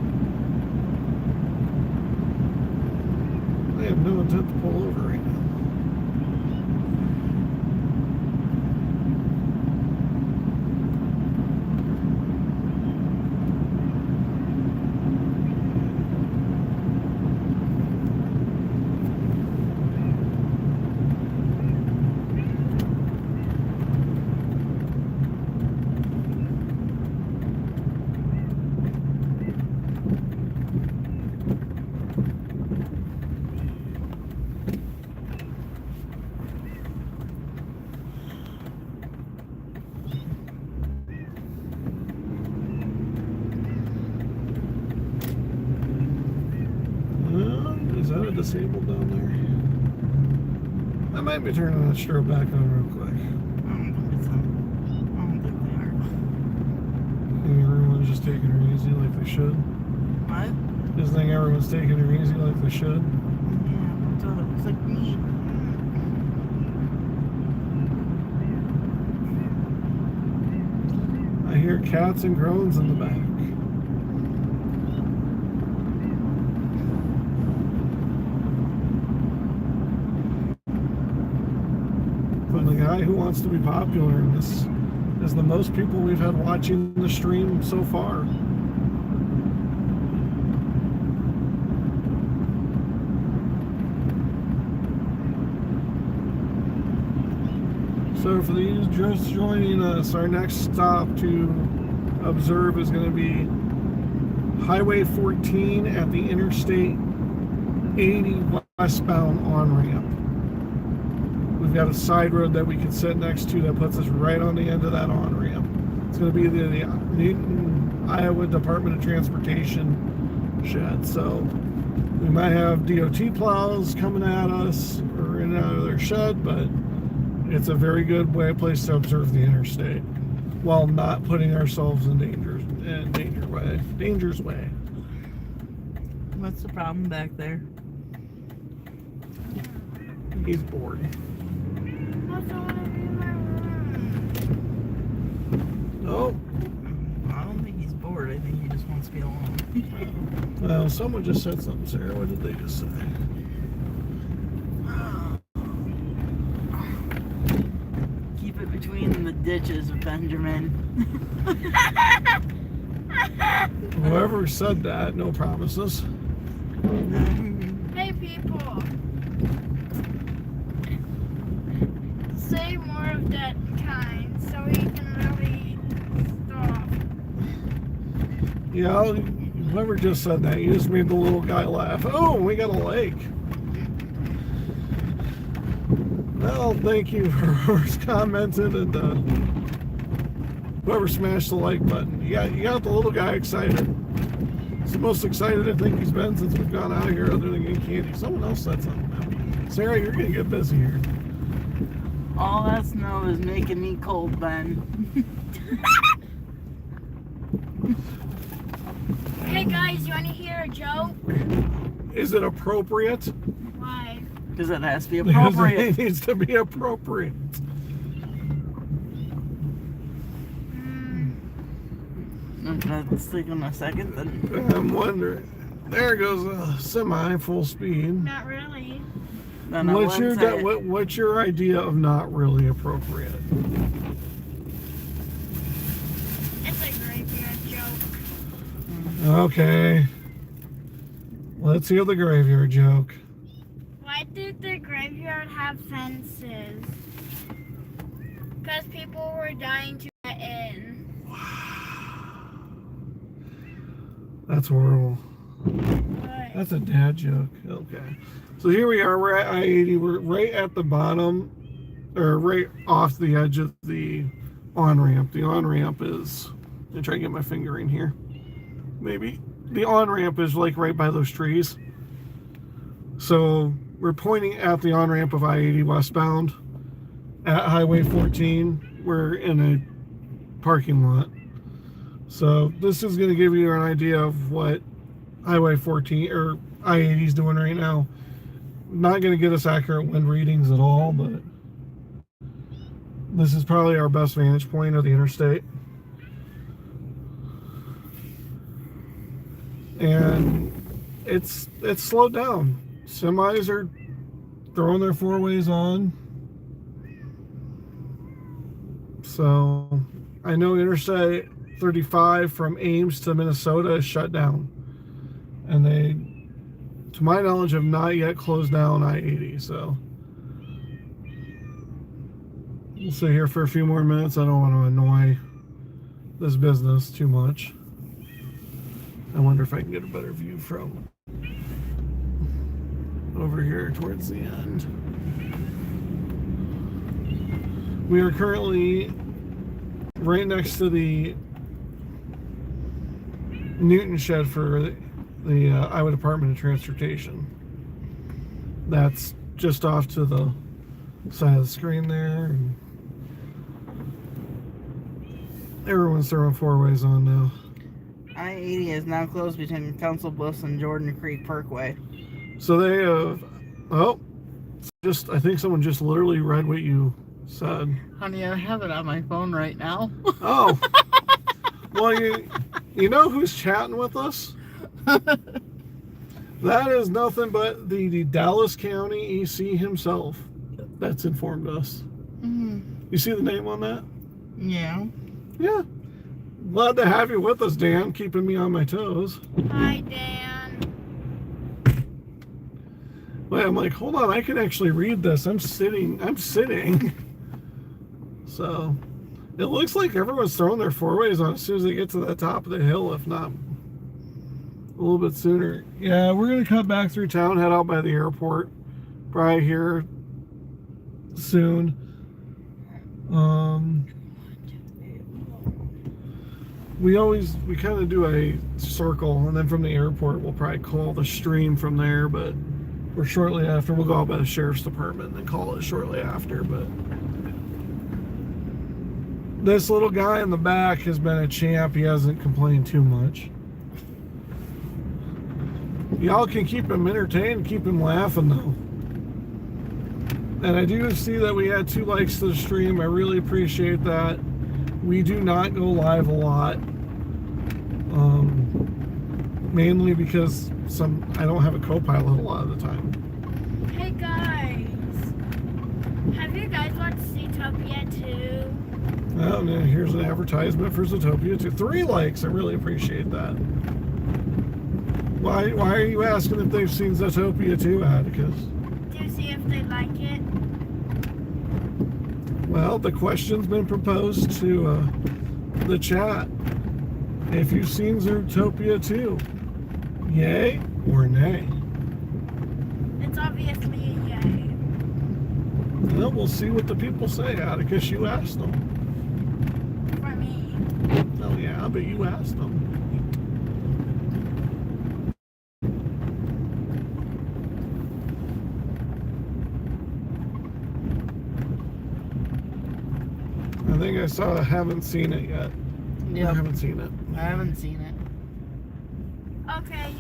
I have no intent to pull over right now. Is that a disabled down there? I might be turning that strobe back on real quick. I don't think they are. And everyone's just taking her easy like they should. What? Just think everyone's taking her easy like they should. Yeah, so it looks like me. I hear cats and groans in the back. From the guy who wants to be popular, and this is the most people we've had watching the stream so far. So for these just joining us, our next stop to observe is going to be Highway 14 at the Interstate 80 westbound on-ramp. We've got a side road that we can sit next to that puts us right on the end of that on-ramp. It's going to be the Newton, Iowa Department of Transportation shed. So we might have DOT plows coming at us or in and out of their shed, but it's a very good place to observe the interstate while not putting ourselves in danger's way. What's the problem back there? He's bored. Also, want to be in my room. Oh, I don't think he's bored. I think he just wants to be alone. well, someone just said something, Sarah. What did they just say? Keep it between the ditches of Benjamin. Whoever said that, no promises. Hey, people. Say more of that kind so he can really stop. Yeah, whoever just said that, you just made the little guy laugh. Oh, we got a lake. Well, thank you for whoever's commented and whoever smashed the like button. You got the little guy excited. It's the most excited I think he's been since we've gone out of here other than getting candy. Someone else said something. Sarah, you're going to get busy here. All that snow is making me cold, Ben. Hey guys, you want to hear a joke? Is it appropriate? Why? Because it has to be Because appropriate. it needs to be appropriate. Let's think in a second then. I'm wondering. There goes a semi full speed. Not really. Then I What's wouldn't say it. what's your idea of not really appropriate? It's a graveyard joke. Okay. Let's hear the graveyard joke. Why did the graveyard have fences? Because people were dying to get in. That's horrible. But That's a dad joke. Okay. So here we are. We're at I-80. We're right at the bottom, or right off the edge of the on-ramp. The on-ramp is, I'm going to try to get my finger in here. Maybe. The on-ramp is like right by those trees. So we're pointing at the on-ramp of I-80 westbound at Highway 14. We're in a parking lot. So this is going to give you an idea of what Highway 14 or I-80 is doing right now. Not going to get us accurate wind readings at all, but this is probably our best vantage point of the interstate. And it's slowed down. Semis are throwing their four ways on. So I know Interstate 35 from Ames to Minnesota is shut down. And they, to my knowledge, have not yet closed down I-80. So we'll sit here for a few more minutes. I don't want to annoy this business too much. I wonder if I can get a better view from over here towards the end. We are currently right next to the Newton shed for the Iowa Department of Transportation. That's just off to the side of the screen there. And everyone's throwing four ways on now. I-80 is now closed between Council Bluffs and Jordan Creek Parkway. So they have, I think someone just literally read what you said. Honey, I have it on my phone right now. Oh. Well, you know who's chatting with us? That is nothing but the Dallas County EC himself that's informed us. You see the name on that? Yeah. Yeah. Glad to have you with us, Dan, keeping me on my toes. Hi, Dan. Wait, I'm like, hold on, I can actually read this. I'm sitting. So, it looks like everyone's throwing their four ways on as soon as they get to the top of the hill, if not a little bit sooner. Yeah, we're going to cut back through town, head out by the airport. Probably here soon. We kind of do a circle, and then from the airport we'll probably call the stream from there, but we're shortly after. We'll go out by the sheriff's department and then call it shortly after. But this little guy in the back has been a champ. He hasn't complained too much. Y'all can keep him entertained, keep him laughing though. And I do see that we had 2 likes to the stream. I really appreciate that. We do not go live a lot. Mainly because I don't have a co-pilot a lot of the time. Hey guys, have you guys watched Zootopia 2? Oh, and here's an advertisement for Zootopia 2. 3 likes, I really appreciate that. Why are you asking if they've seen Zootopia 2, Atticus? To see if they like it. Well, the question's been proposed to the chat. If you've seen Zootopia 2, yay or nay? It's obviously a yay. Well, we'll see what the people say, Atticus. You asked them. For me. Oh, yeah, but you asked them. I think I saw, I haven't seen it yet. I Yep. haven't seen it. I haven't seen it. Okay,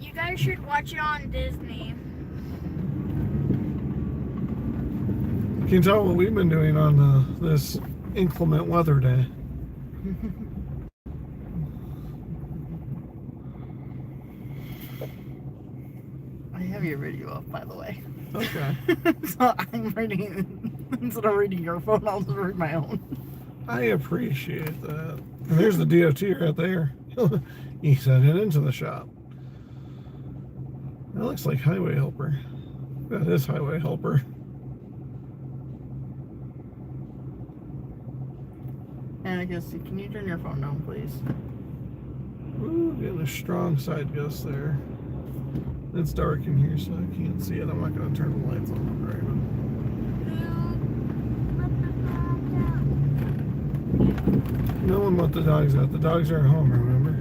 you guys should watch it on Disney. You can tell what we've been doing on this inclement weather day. I have your video up, by the way. Okay. So I'm reading, instead of reading your phone, I'll just read my own. I appreciate that. And there's the DOT right there. He sent it into the shop. That looks like Highway Helper. That is Highway Helper. And I guess, can you turn your phone down, please? Ooh, getting a strong side gust there. It's dark in here, so I can't see it. I'm not going to turn the lights on. I'm driving. No one let the dogs out. The dogs are at home, remember?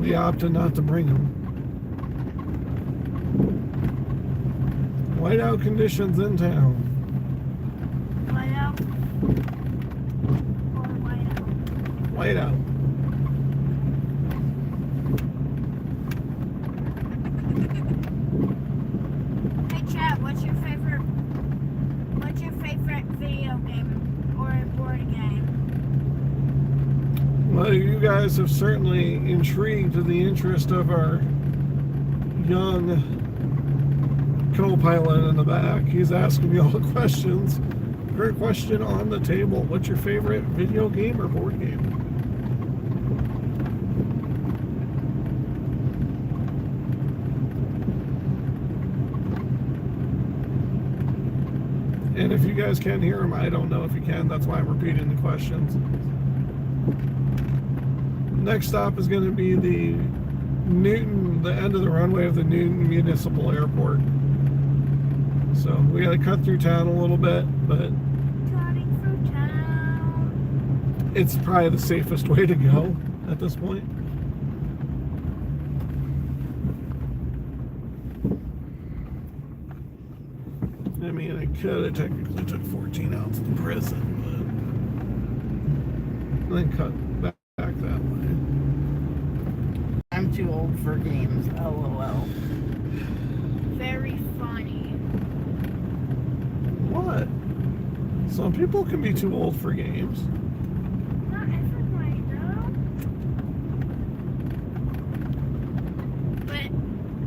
We opted not to bring them. Whiteout conditions in town. Whiteout. Or whiteout. Whiteout. Hey Chad, what's your favorite video game or board game? Well, you guys have certainly intrigued the interest of our young co-pilot in the back. He's asking me all the questions. Great question on the table. What's your favorite video game or board game? And if you guys can't hear him, I don't know if you can. That's why I'm repeating the questions. Next stop is going to be the Newton, the end of the runway of the Newton Municipal Airport. So we got to cut through town a little bit, but Cutting through town. it's probably the safest way to go at this point. I mean, I could have technically took 14 out to the prison, but then cut back that way. I'm too old for games, LOL. Very funny. What? Some people can be too old for games. Not everybody though. But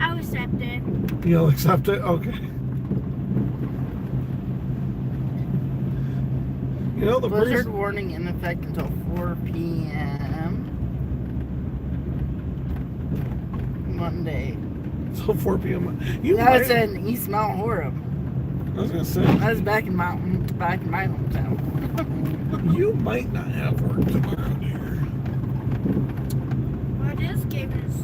I'll accept it. You'll accept it? Okay. You know, the Blizzard person, warning in effect until 4 p.m. Monday. so 4 p.m. You That's might, in East Mount Horeb. I was gonna say, That's back in my hometown. you might not have work tomorrow, dear. Well, this game is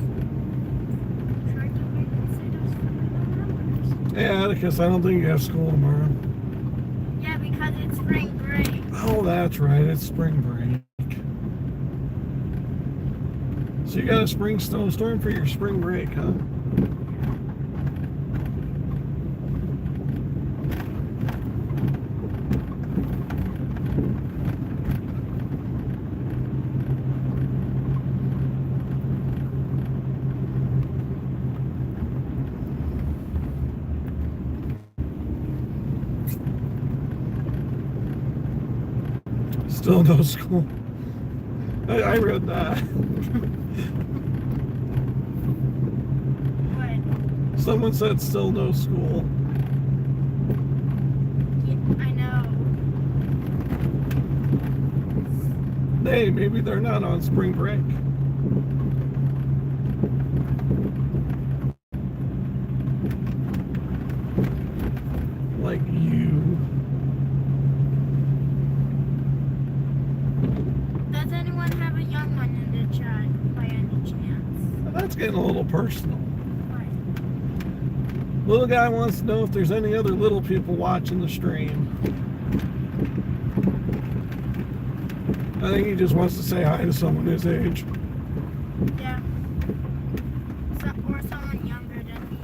trying to make me say those fucking numbers. Yeah, because I don't think you have school tomorrow. Yeah, because it's spring break. Oh, that's right. It's spring break. So you got a spring snowstorm for your spring break, huh? Still no school. I read that. What? Someone said still no school. Yeah, I know. Hey, maybe they're not on spring break. Like you. Does anyone have a young one in the chat by any chance? That's getting a little personal. What? Little guy wants to know if there's any other little people watching the stream. I think he just wants to say hi to someone his age. Yeah. Or someone younger than me.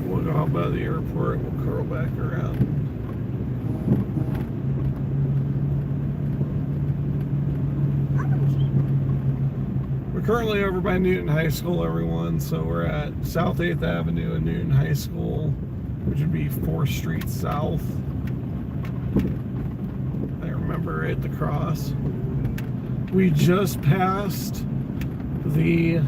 We'll go out by the airport. We'll curl back around. We're currently over by Newton High School, everyone. So we're at South 8th Avenue and Newton High School, which would be 4th Street South. I remember at the cross. We just passed the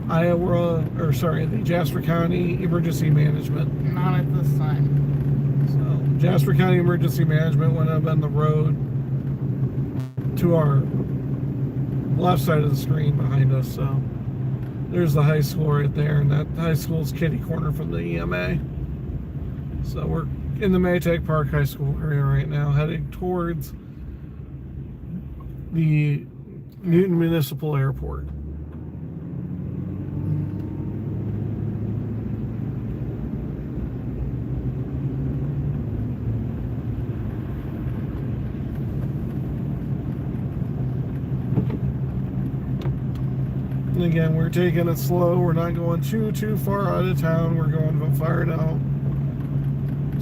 the Jasper County Emergency Management. Not at this time. So Jasper County Emergency Management went up on the road to our left side of the screen behind us. So there's the high school right there, and that high school is kitty corner from the EMA. So we're in the Maytag Park High School area right now, heading towards the Newton Municipal Airport. And again, we're taking it slow. We're not going too far out of town. We're going from fired out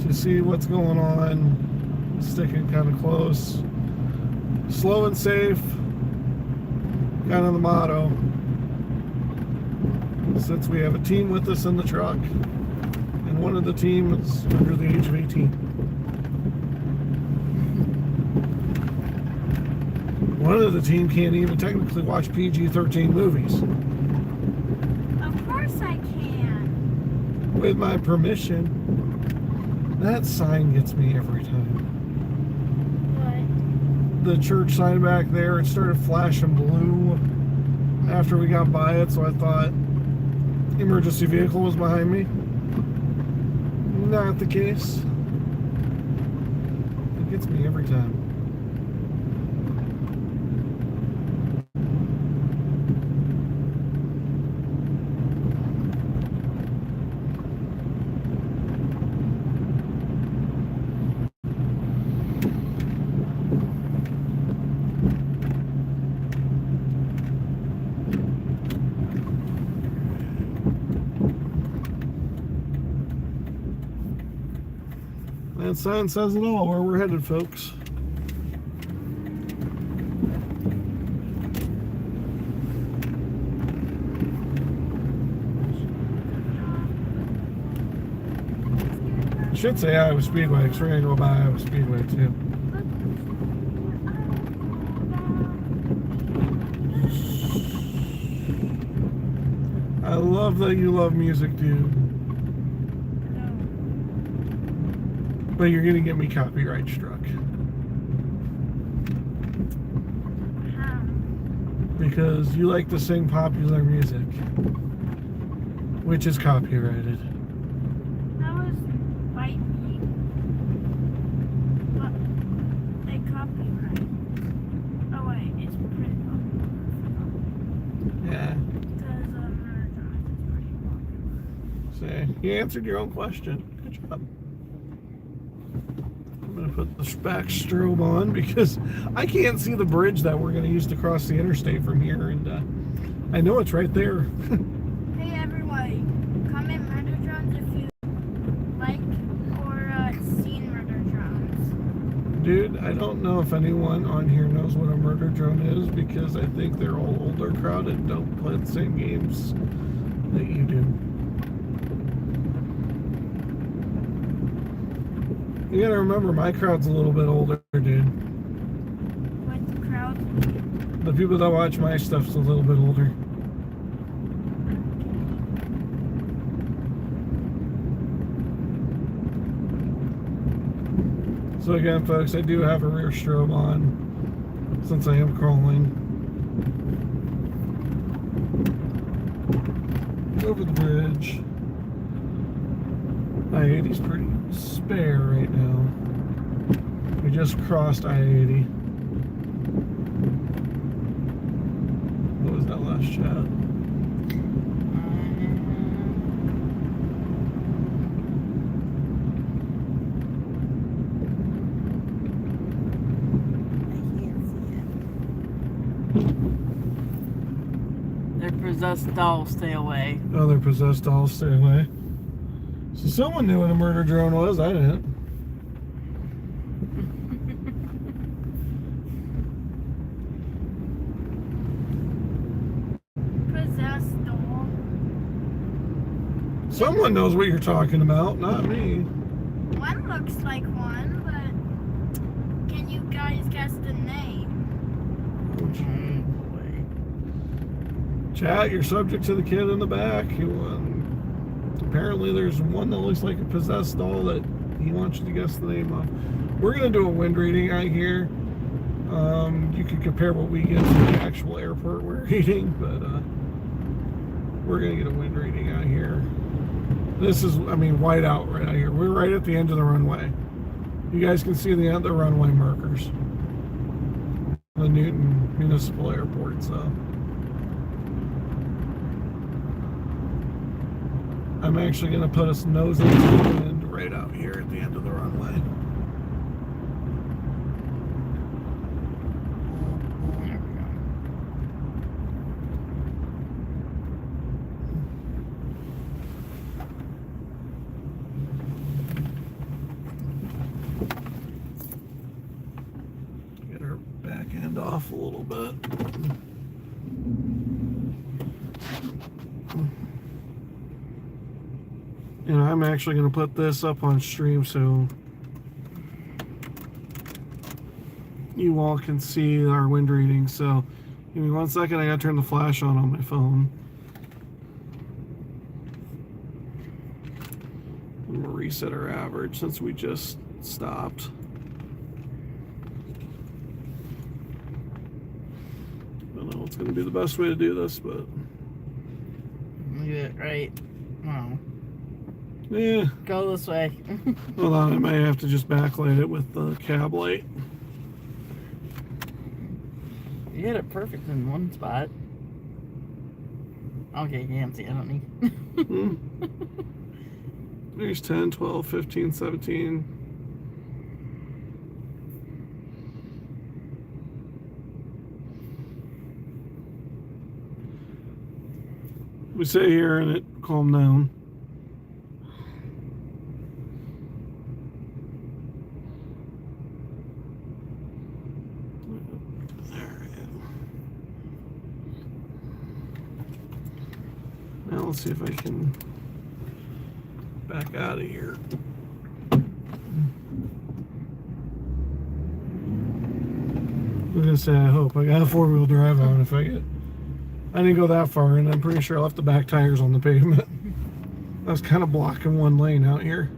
to see what's going on. Sticking kind of close. Slow and safe. Kind of the motto. Since we have a team with us in the truck. And one of the team is under the age of 18. One of the team can't even technically watch PG-13 movies. Of course I can. With my permission. That sign gets me every time. What? The church sign back there, it started flashing blue after we got by it, so I thought emergency vehicle was behind me. Not the case. It gets me every time. That sign says it all, where we're headed, folks. I should say Iowa Speedway, because we're going to go by Iowa Speedway too. I love that you love music, dude. But you're going to get me copyright struck. How? Because you like to sing popular music, which is copyrighted. That was bite me. But they copyright. Oh wait, it's pretty popular. Yeah. Because Murder is pretty popular. See, you answered your own question. Good job. I'm going to put the back strobe on because I can't see the bridge that we're going to use to cross the interstate from here, and I know it's right there. Hey everyone, comment murder drones if you like or seen murder drones. Dude, I don't know if anyone on here knows what a murder drone is because I think they're all older crowd and don't play the same games that you do. You gotta remember, my crowd's a little bit older, dude. What the crowd? The people that watch my stuff's a little bit older. So again, folks, I do have a rear strobe on since I am crawling over the bridge. I-80's pretty spare right now. just crossed I-80. What was that last chat? They're possessed dolls, stay away. Oh, they're possessed dolls, stay away. So someone knew what a murder drone was, I didn't. Possessed doll. Someone knows what you're talking about, not me. One looks like one, but can you guys guess the name? Chat, you're subject to the kid in the back. Apparently there's one that looks like a possessed doll that he wants you to guess the name of. We're going to do a wind reading right here. You can compare what we get to the actual airport we're eating, but we're going to get a wind reading out here. This is, Whiteout right out here. We're right at the end of the runway. You guys can see the end of the runway markers. The Newton Municipal Airport, so. I'm actually going to put us nose into the wind right out here at the end of the runway. There we go. Get our back end off a little bit. And I'm actually going to put this up on stream so you all can see our wind reading. So give me 1 second, I got to turn the flash on my phone. I'm going to reset our average since we just stopped. I don't know what's going to be the best way to do this, but Look at it, right? Wow. yeah. Go this way. Hold on, I might have to just backlight it with the cab light. You hit it perfect in one spot. Okay, you can't see it, honey. There's 10, 12, 15, 17. We sit here and it calmed down. Now let's see if I can back out of here. I was gonna say I hope I got a 4-wheel drive on if I didn't go that far, and I'm pretty sure I left the back tires on the pavement. I was kind of blocking one lane out here.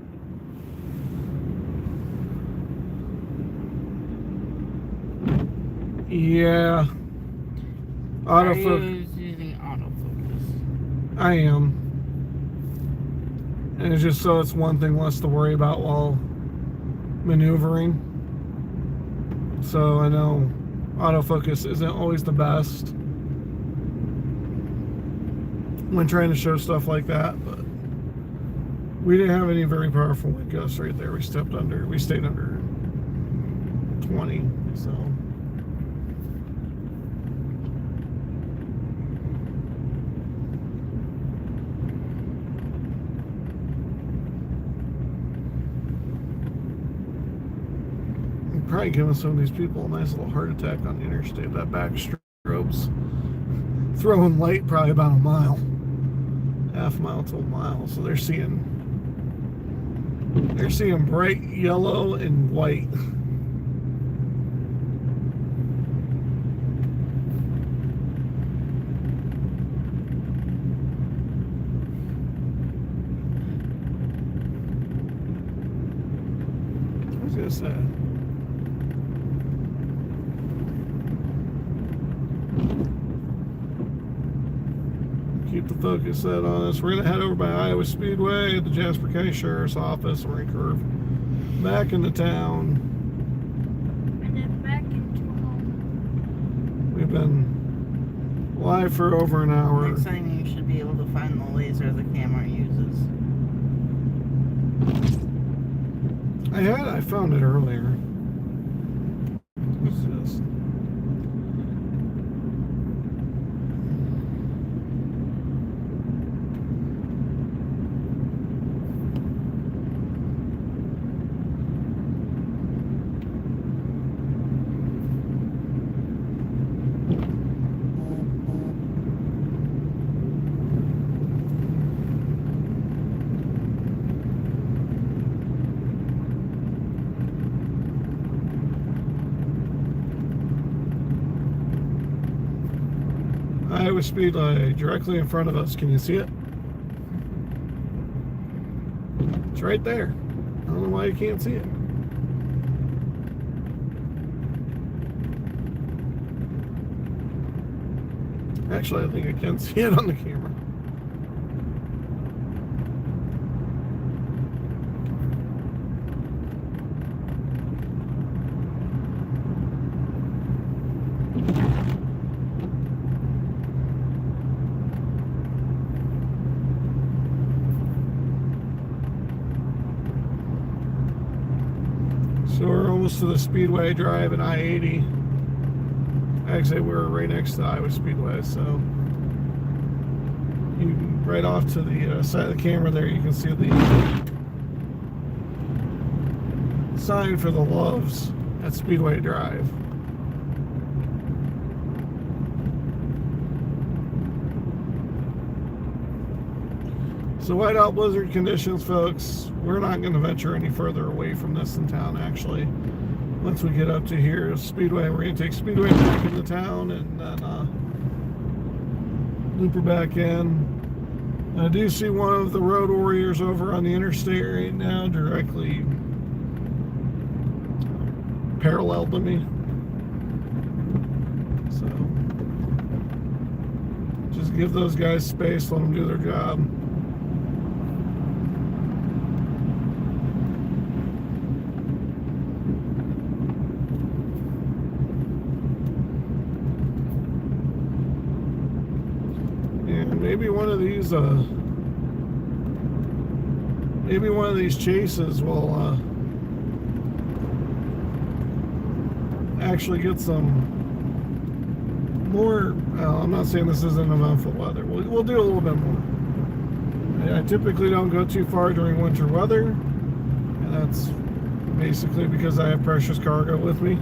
Yeah. Are you using autofocus? I am. And it's just so it's one thing less to worry about while maneuvering. So I know autofocus isn't always the best when trying to show stuff like that, but we didn't have any very powerful wind gusts right there. We stayed under 20, so. Probably giving some of these people a nice little heart attack on the interstate. That back strobes throwing light probably about a mile, half mile to a mile. So they're seeing bright yellow and white. I was gonna say. Keep the focus set on us. We're going to head over by Iowa Speedway at the Jasper County Sheriff's Office. We're going to curve back into town. We've been live for over an hour. Next time you should be able to find the laser the camera uses. I found it earlier. What's this? Iowa Speedway directly in front of us. Can you see it? It's right there. I don't know why you can't see it. Actually, I think I can see it on the camera. So we're almost to the Speedway Drive and I-80. Actually, we're right next to the Iowa Speedway, so you right off to the side of the camera there, you can see the sign for the Loves at Speedway Drive. So whiteout blizzard conditions, folks. We're not going to venture any further away from this in town, actually. Once we get up to here, Speedway, we're going to take Speedway back into town and then loop her back in. I do see one of the road warriors over on the interstate right now, directly parallel to me. So, just give those guys space, let them do their job. Maybe one of these chases will actually get some more. I'm not saying this isn't eventful weather. We'll do a little bit more. I typically don't go too far during winter weather, and that's basically because I have precious cargo with me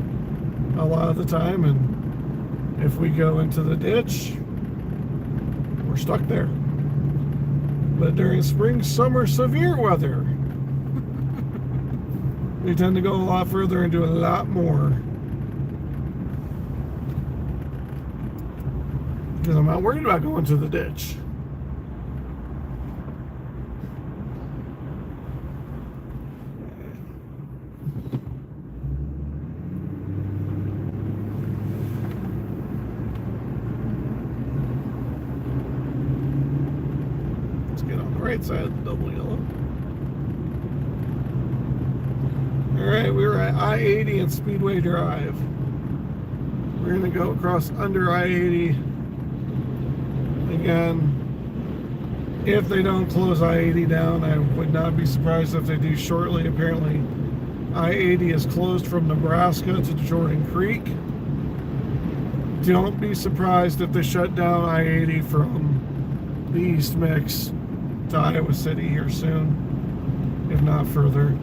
a lot of the time, and if we go into the ditch, we're stuck there. But during spring, summer, severe weather, we tend to go a lot further and do a lot more. Because I'm not worried about going to the ditch. Right side of the double yellow. Alright, we're at I-80 and Speedway Drive. We're going to go across under I-80 again. If they don't close I-80 down, I would not be surprised if they do shortly. Apparently, I-80 is closed from Nebraska to Jordan Creek. Don't be surprised if they shut down I-80 from the East Mix to Iowa City here soon, if not further.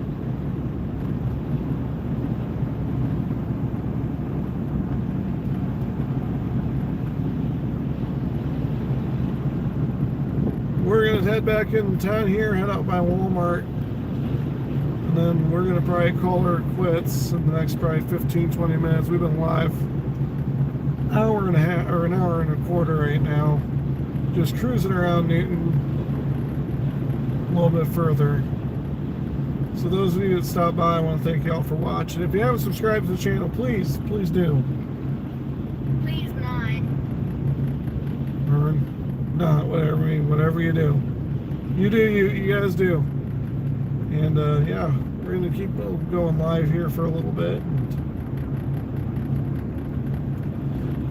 We're going to head back in town here, head out by Walmart, and then we're going to probably call her quits in the next probably 15-20 minutes. We've been live an hour and a half or an hour and a quarter right now, just cruising around Newton a little bit further. So those of you that stopped by, I want to thank y'all for watching. If you haven't subscribed to the channel, please do. Please not. Or not, whatever you do. You do, you guys do. And yeah, we're going to keep going live here for a little bit.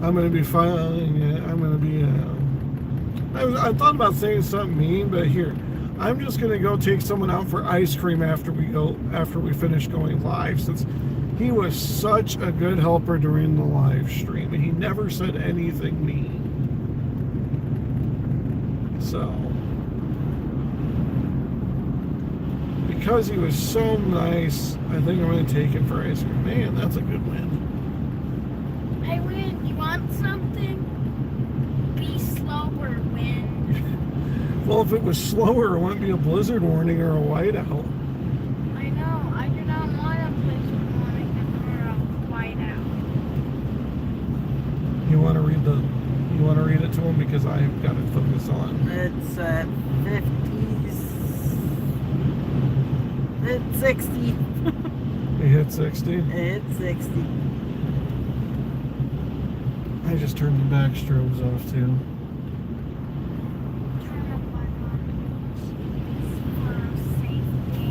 And I'm going to be filing it. I'm going to be... I thought about saying something mean, but here, I'm just going to go take someone out for ice cream after we finish going live, since he was such a good helper during the live stream, and he never said anything mean. So, because he was so nice, I think I'm going to take him for ice cream. Man, that's a good win. Hey, Win, you want something? Be slower, Win. Well, if it was slower, it wouldn't be a blizzard warning or a whiteout. I know. I do not want a blizzard warning or a whiteout. You want to read it to him, because I've got to focus on. It's at 50s. It's 60. He hit 60. It's 60. I just turned the back strobes off too. Turn the light on for safety.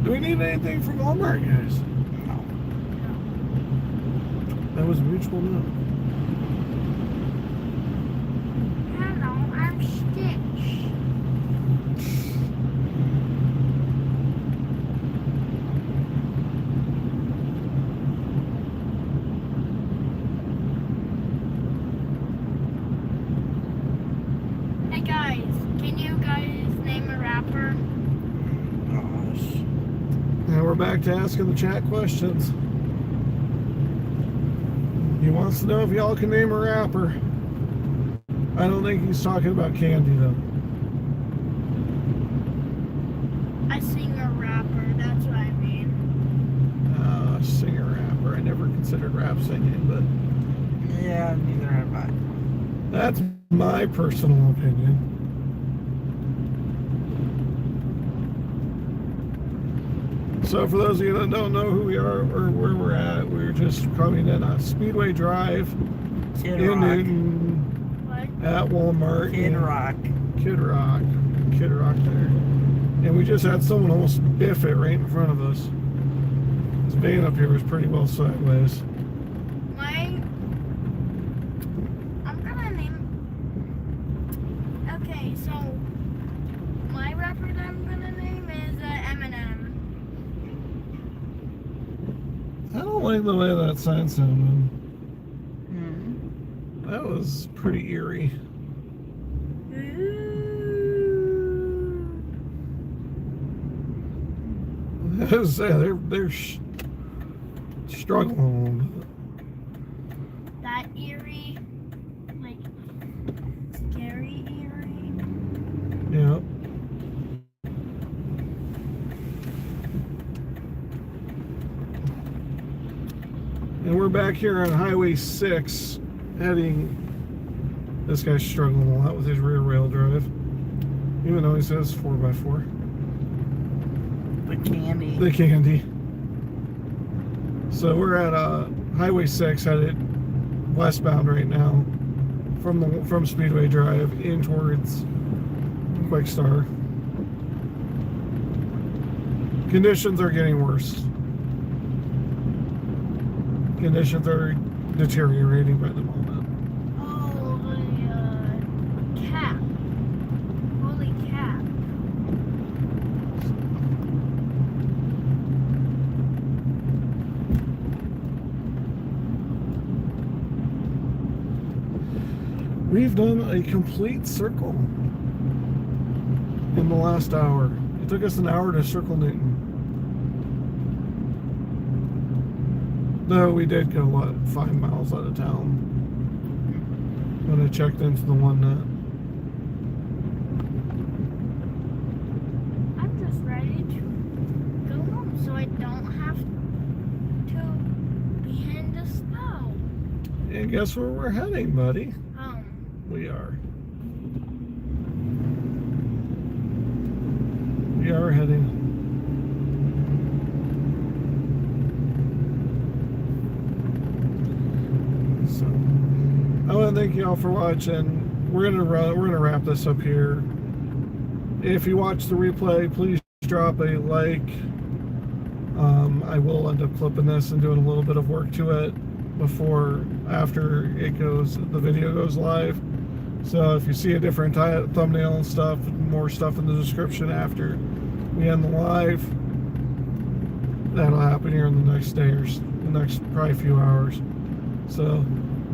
Do we need anything from Walmart, guys? That was mutual no. Hello, I'm Stitch. Hey guys, can you guys name a rapper? Gosh. Now we're back to asking the chat questions. He wants to know if y'all can name a rapper. I don't think he's talking about Candy though. I sing a rapper, that's what I mean. Singer rapper. I never considered rap singing, but Yeah, neither have I. that's my personal opinion. So for those of you that don't know who we are or where we're at, we're just coming in on Speedway Drive Kid in Rock. Newton What? at Walmart. Kid in Rock. Kid Rock there. And we just had someone almost biff it right in front of us. This van up here was pretty well sideways. I'm gonna name. Okay, so my rapper that I'm gonna name is Eminem. I don't like the way that sign sounded. Hmm. That was pretty eerie. They're struggling a little bit. That eerie, like scary eerie. Yeah. And we're back here on Highway 6 heading. This guy's struggling a lot with his rear rail drive, even though he says 4x4. The candy. The candy. So we're at Highway 6 headed westbound right now from Speedway Drive in towards Quick Star. Conditions are getting worse. Conditions are deteriorating by the moment. Oh, the cap. Holy cap. We've done a complete circle in the last hour. It took us an hour to circle Newton. No, we did go, 5 miles out of town when I checked into the one net. I'm just ready to go home so I don't have to be in the snow. And guess where we're heading, buddy? Home. We are. We are heading. I want to thank you all for watching. We're gonna wrap this up here. If you watch the replay, please drop a like. I will end up clipping this and doing a little bit of work to it after the video goes live. So if you see a different thumbnail and stuff, more stuff in the description after we end the live, that'll happen here in the next day or the next probably few hours. So,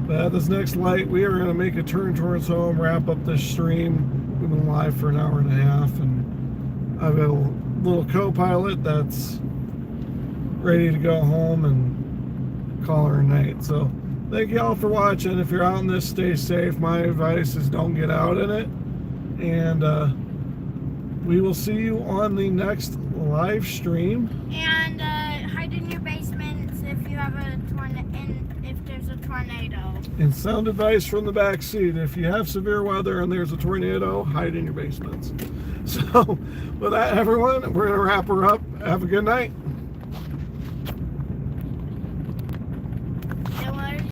but at this next light, we are going to make a turn towards home, wrap up this stream. We've been live for an hour and a half, and I've got a little co-pilot that's ready to go home and call her a night. So thank you all for watching. If you're out in this, stay safe. My advice is don't get out in it, and we will see you on the next live stream. And hide in your basements if you have if there's a tornado. And sound advice from the back seat: if you have severe weather and there's a tornado, hide in your basements. So with that, everyone, we're gonna wrap her up. Have a good night.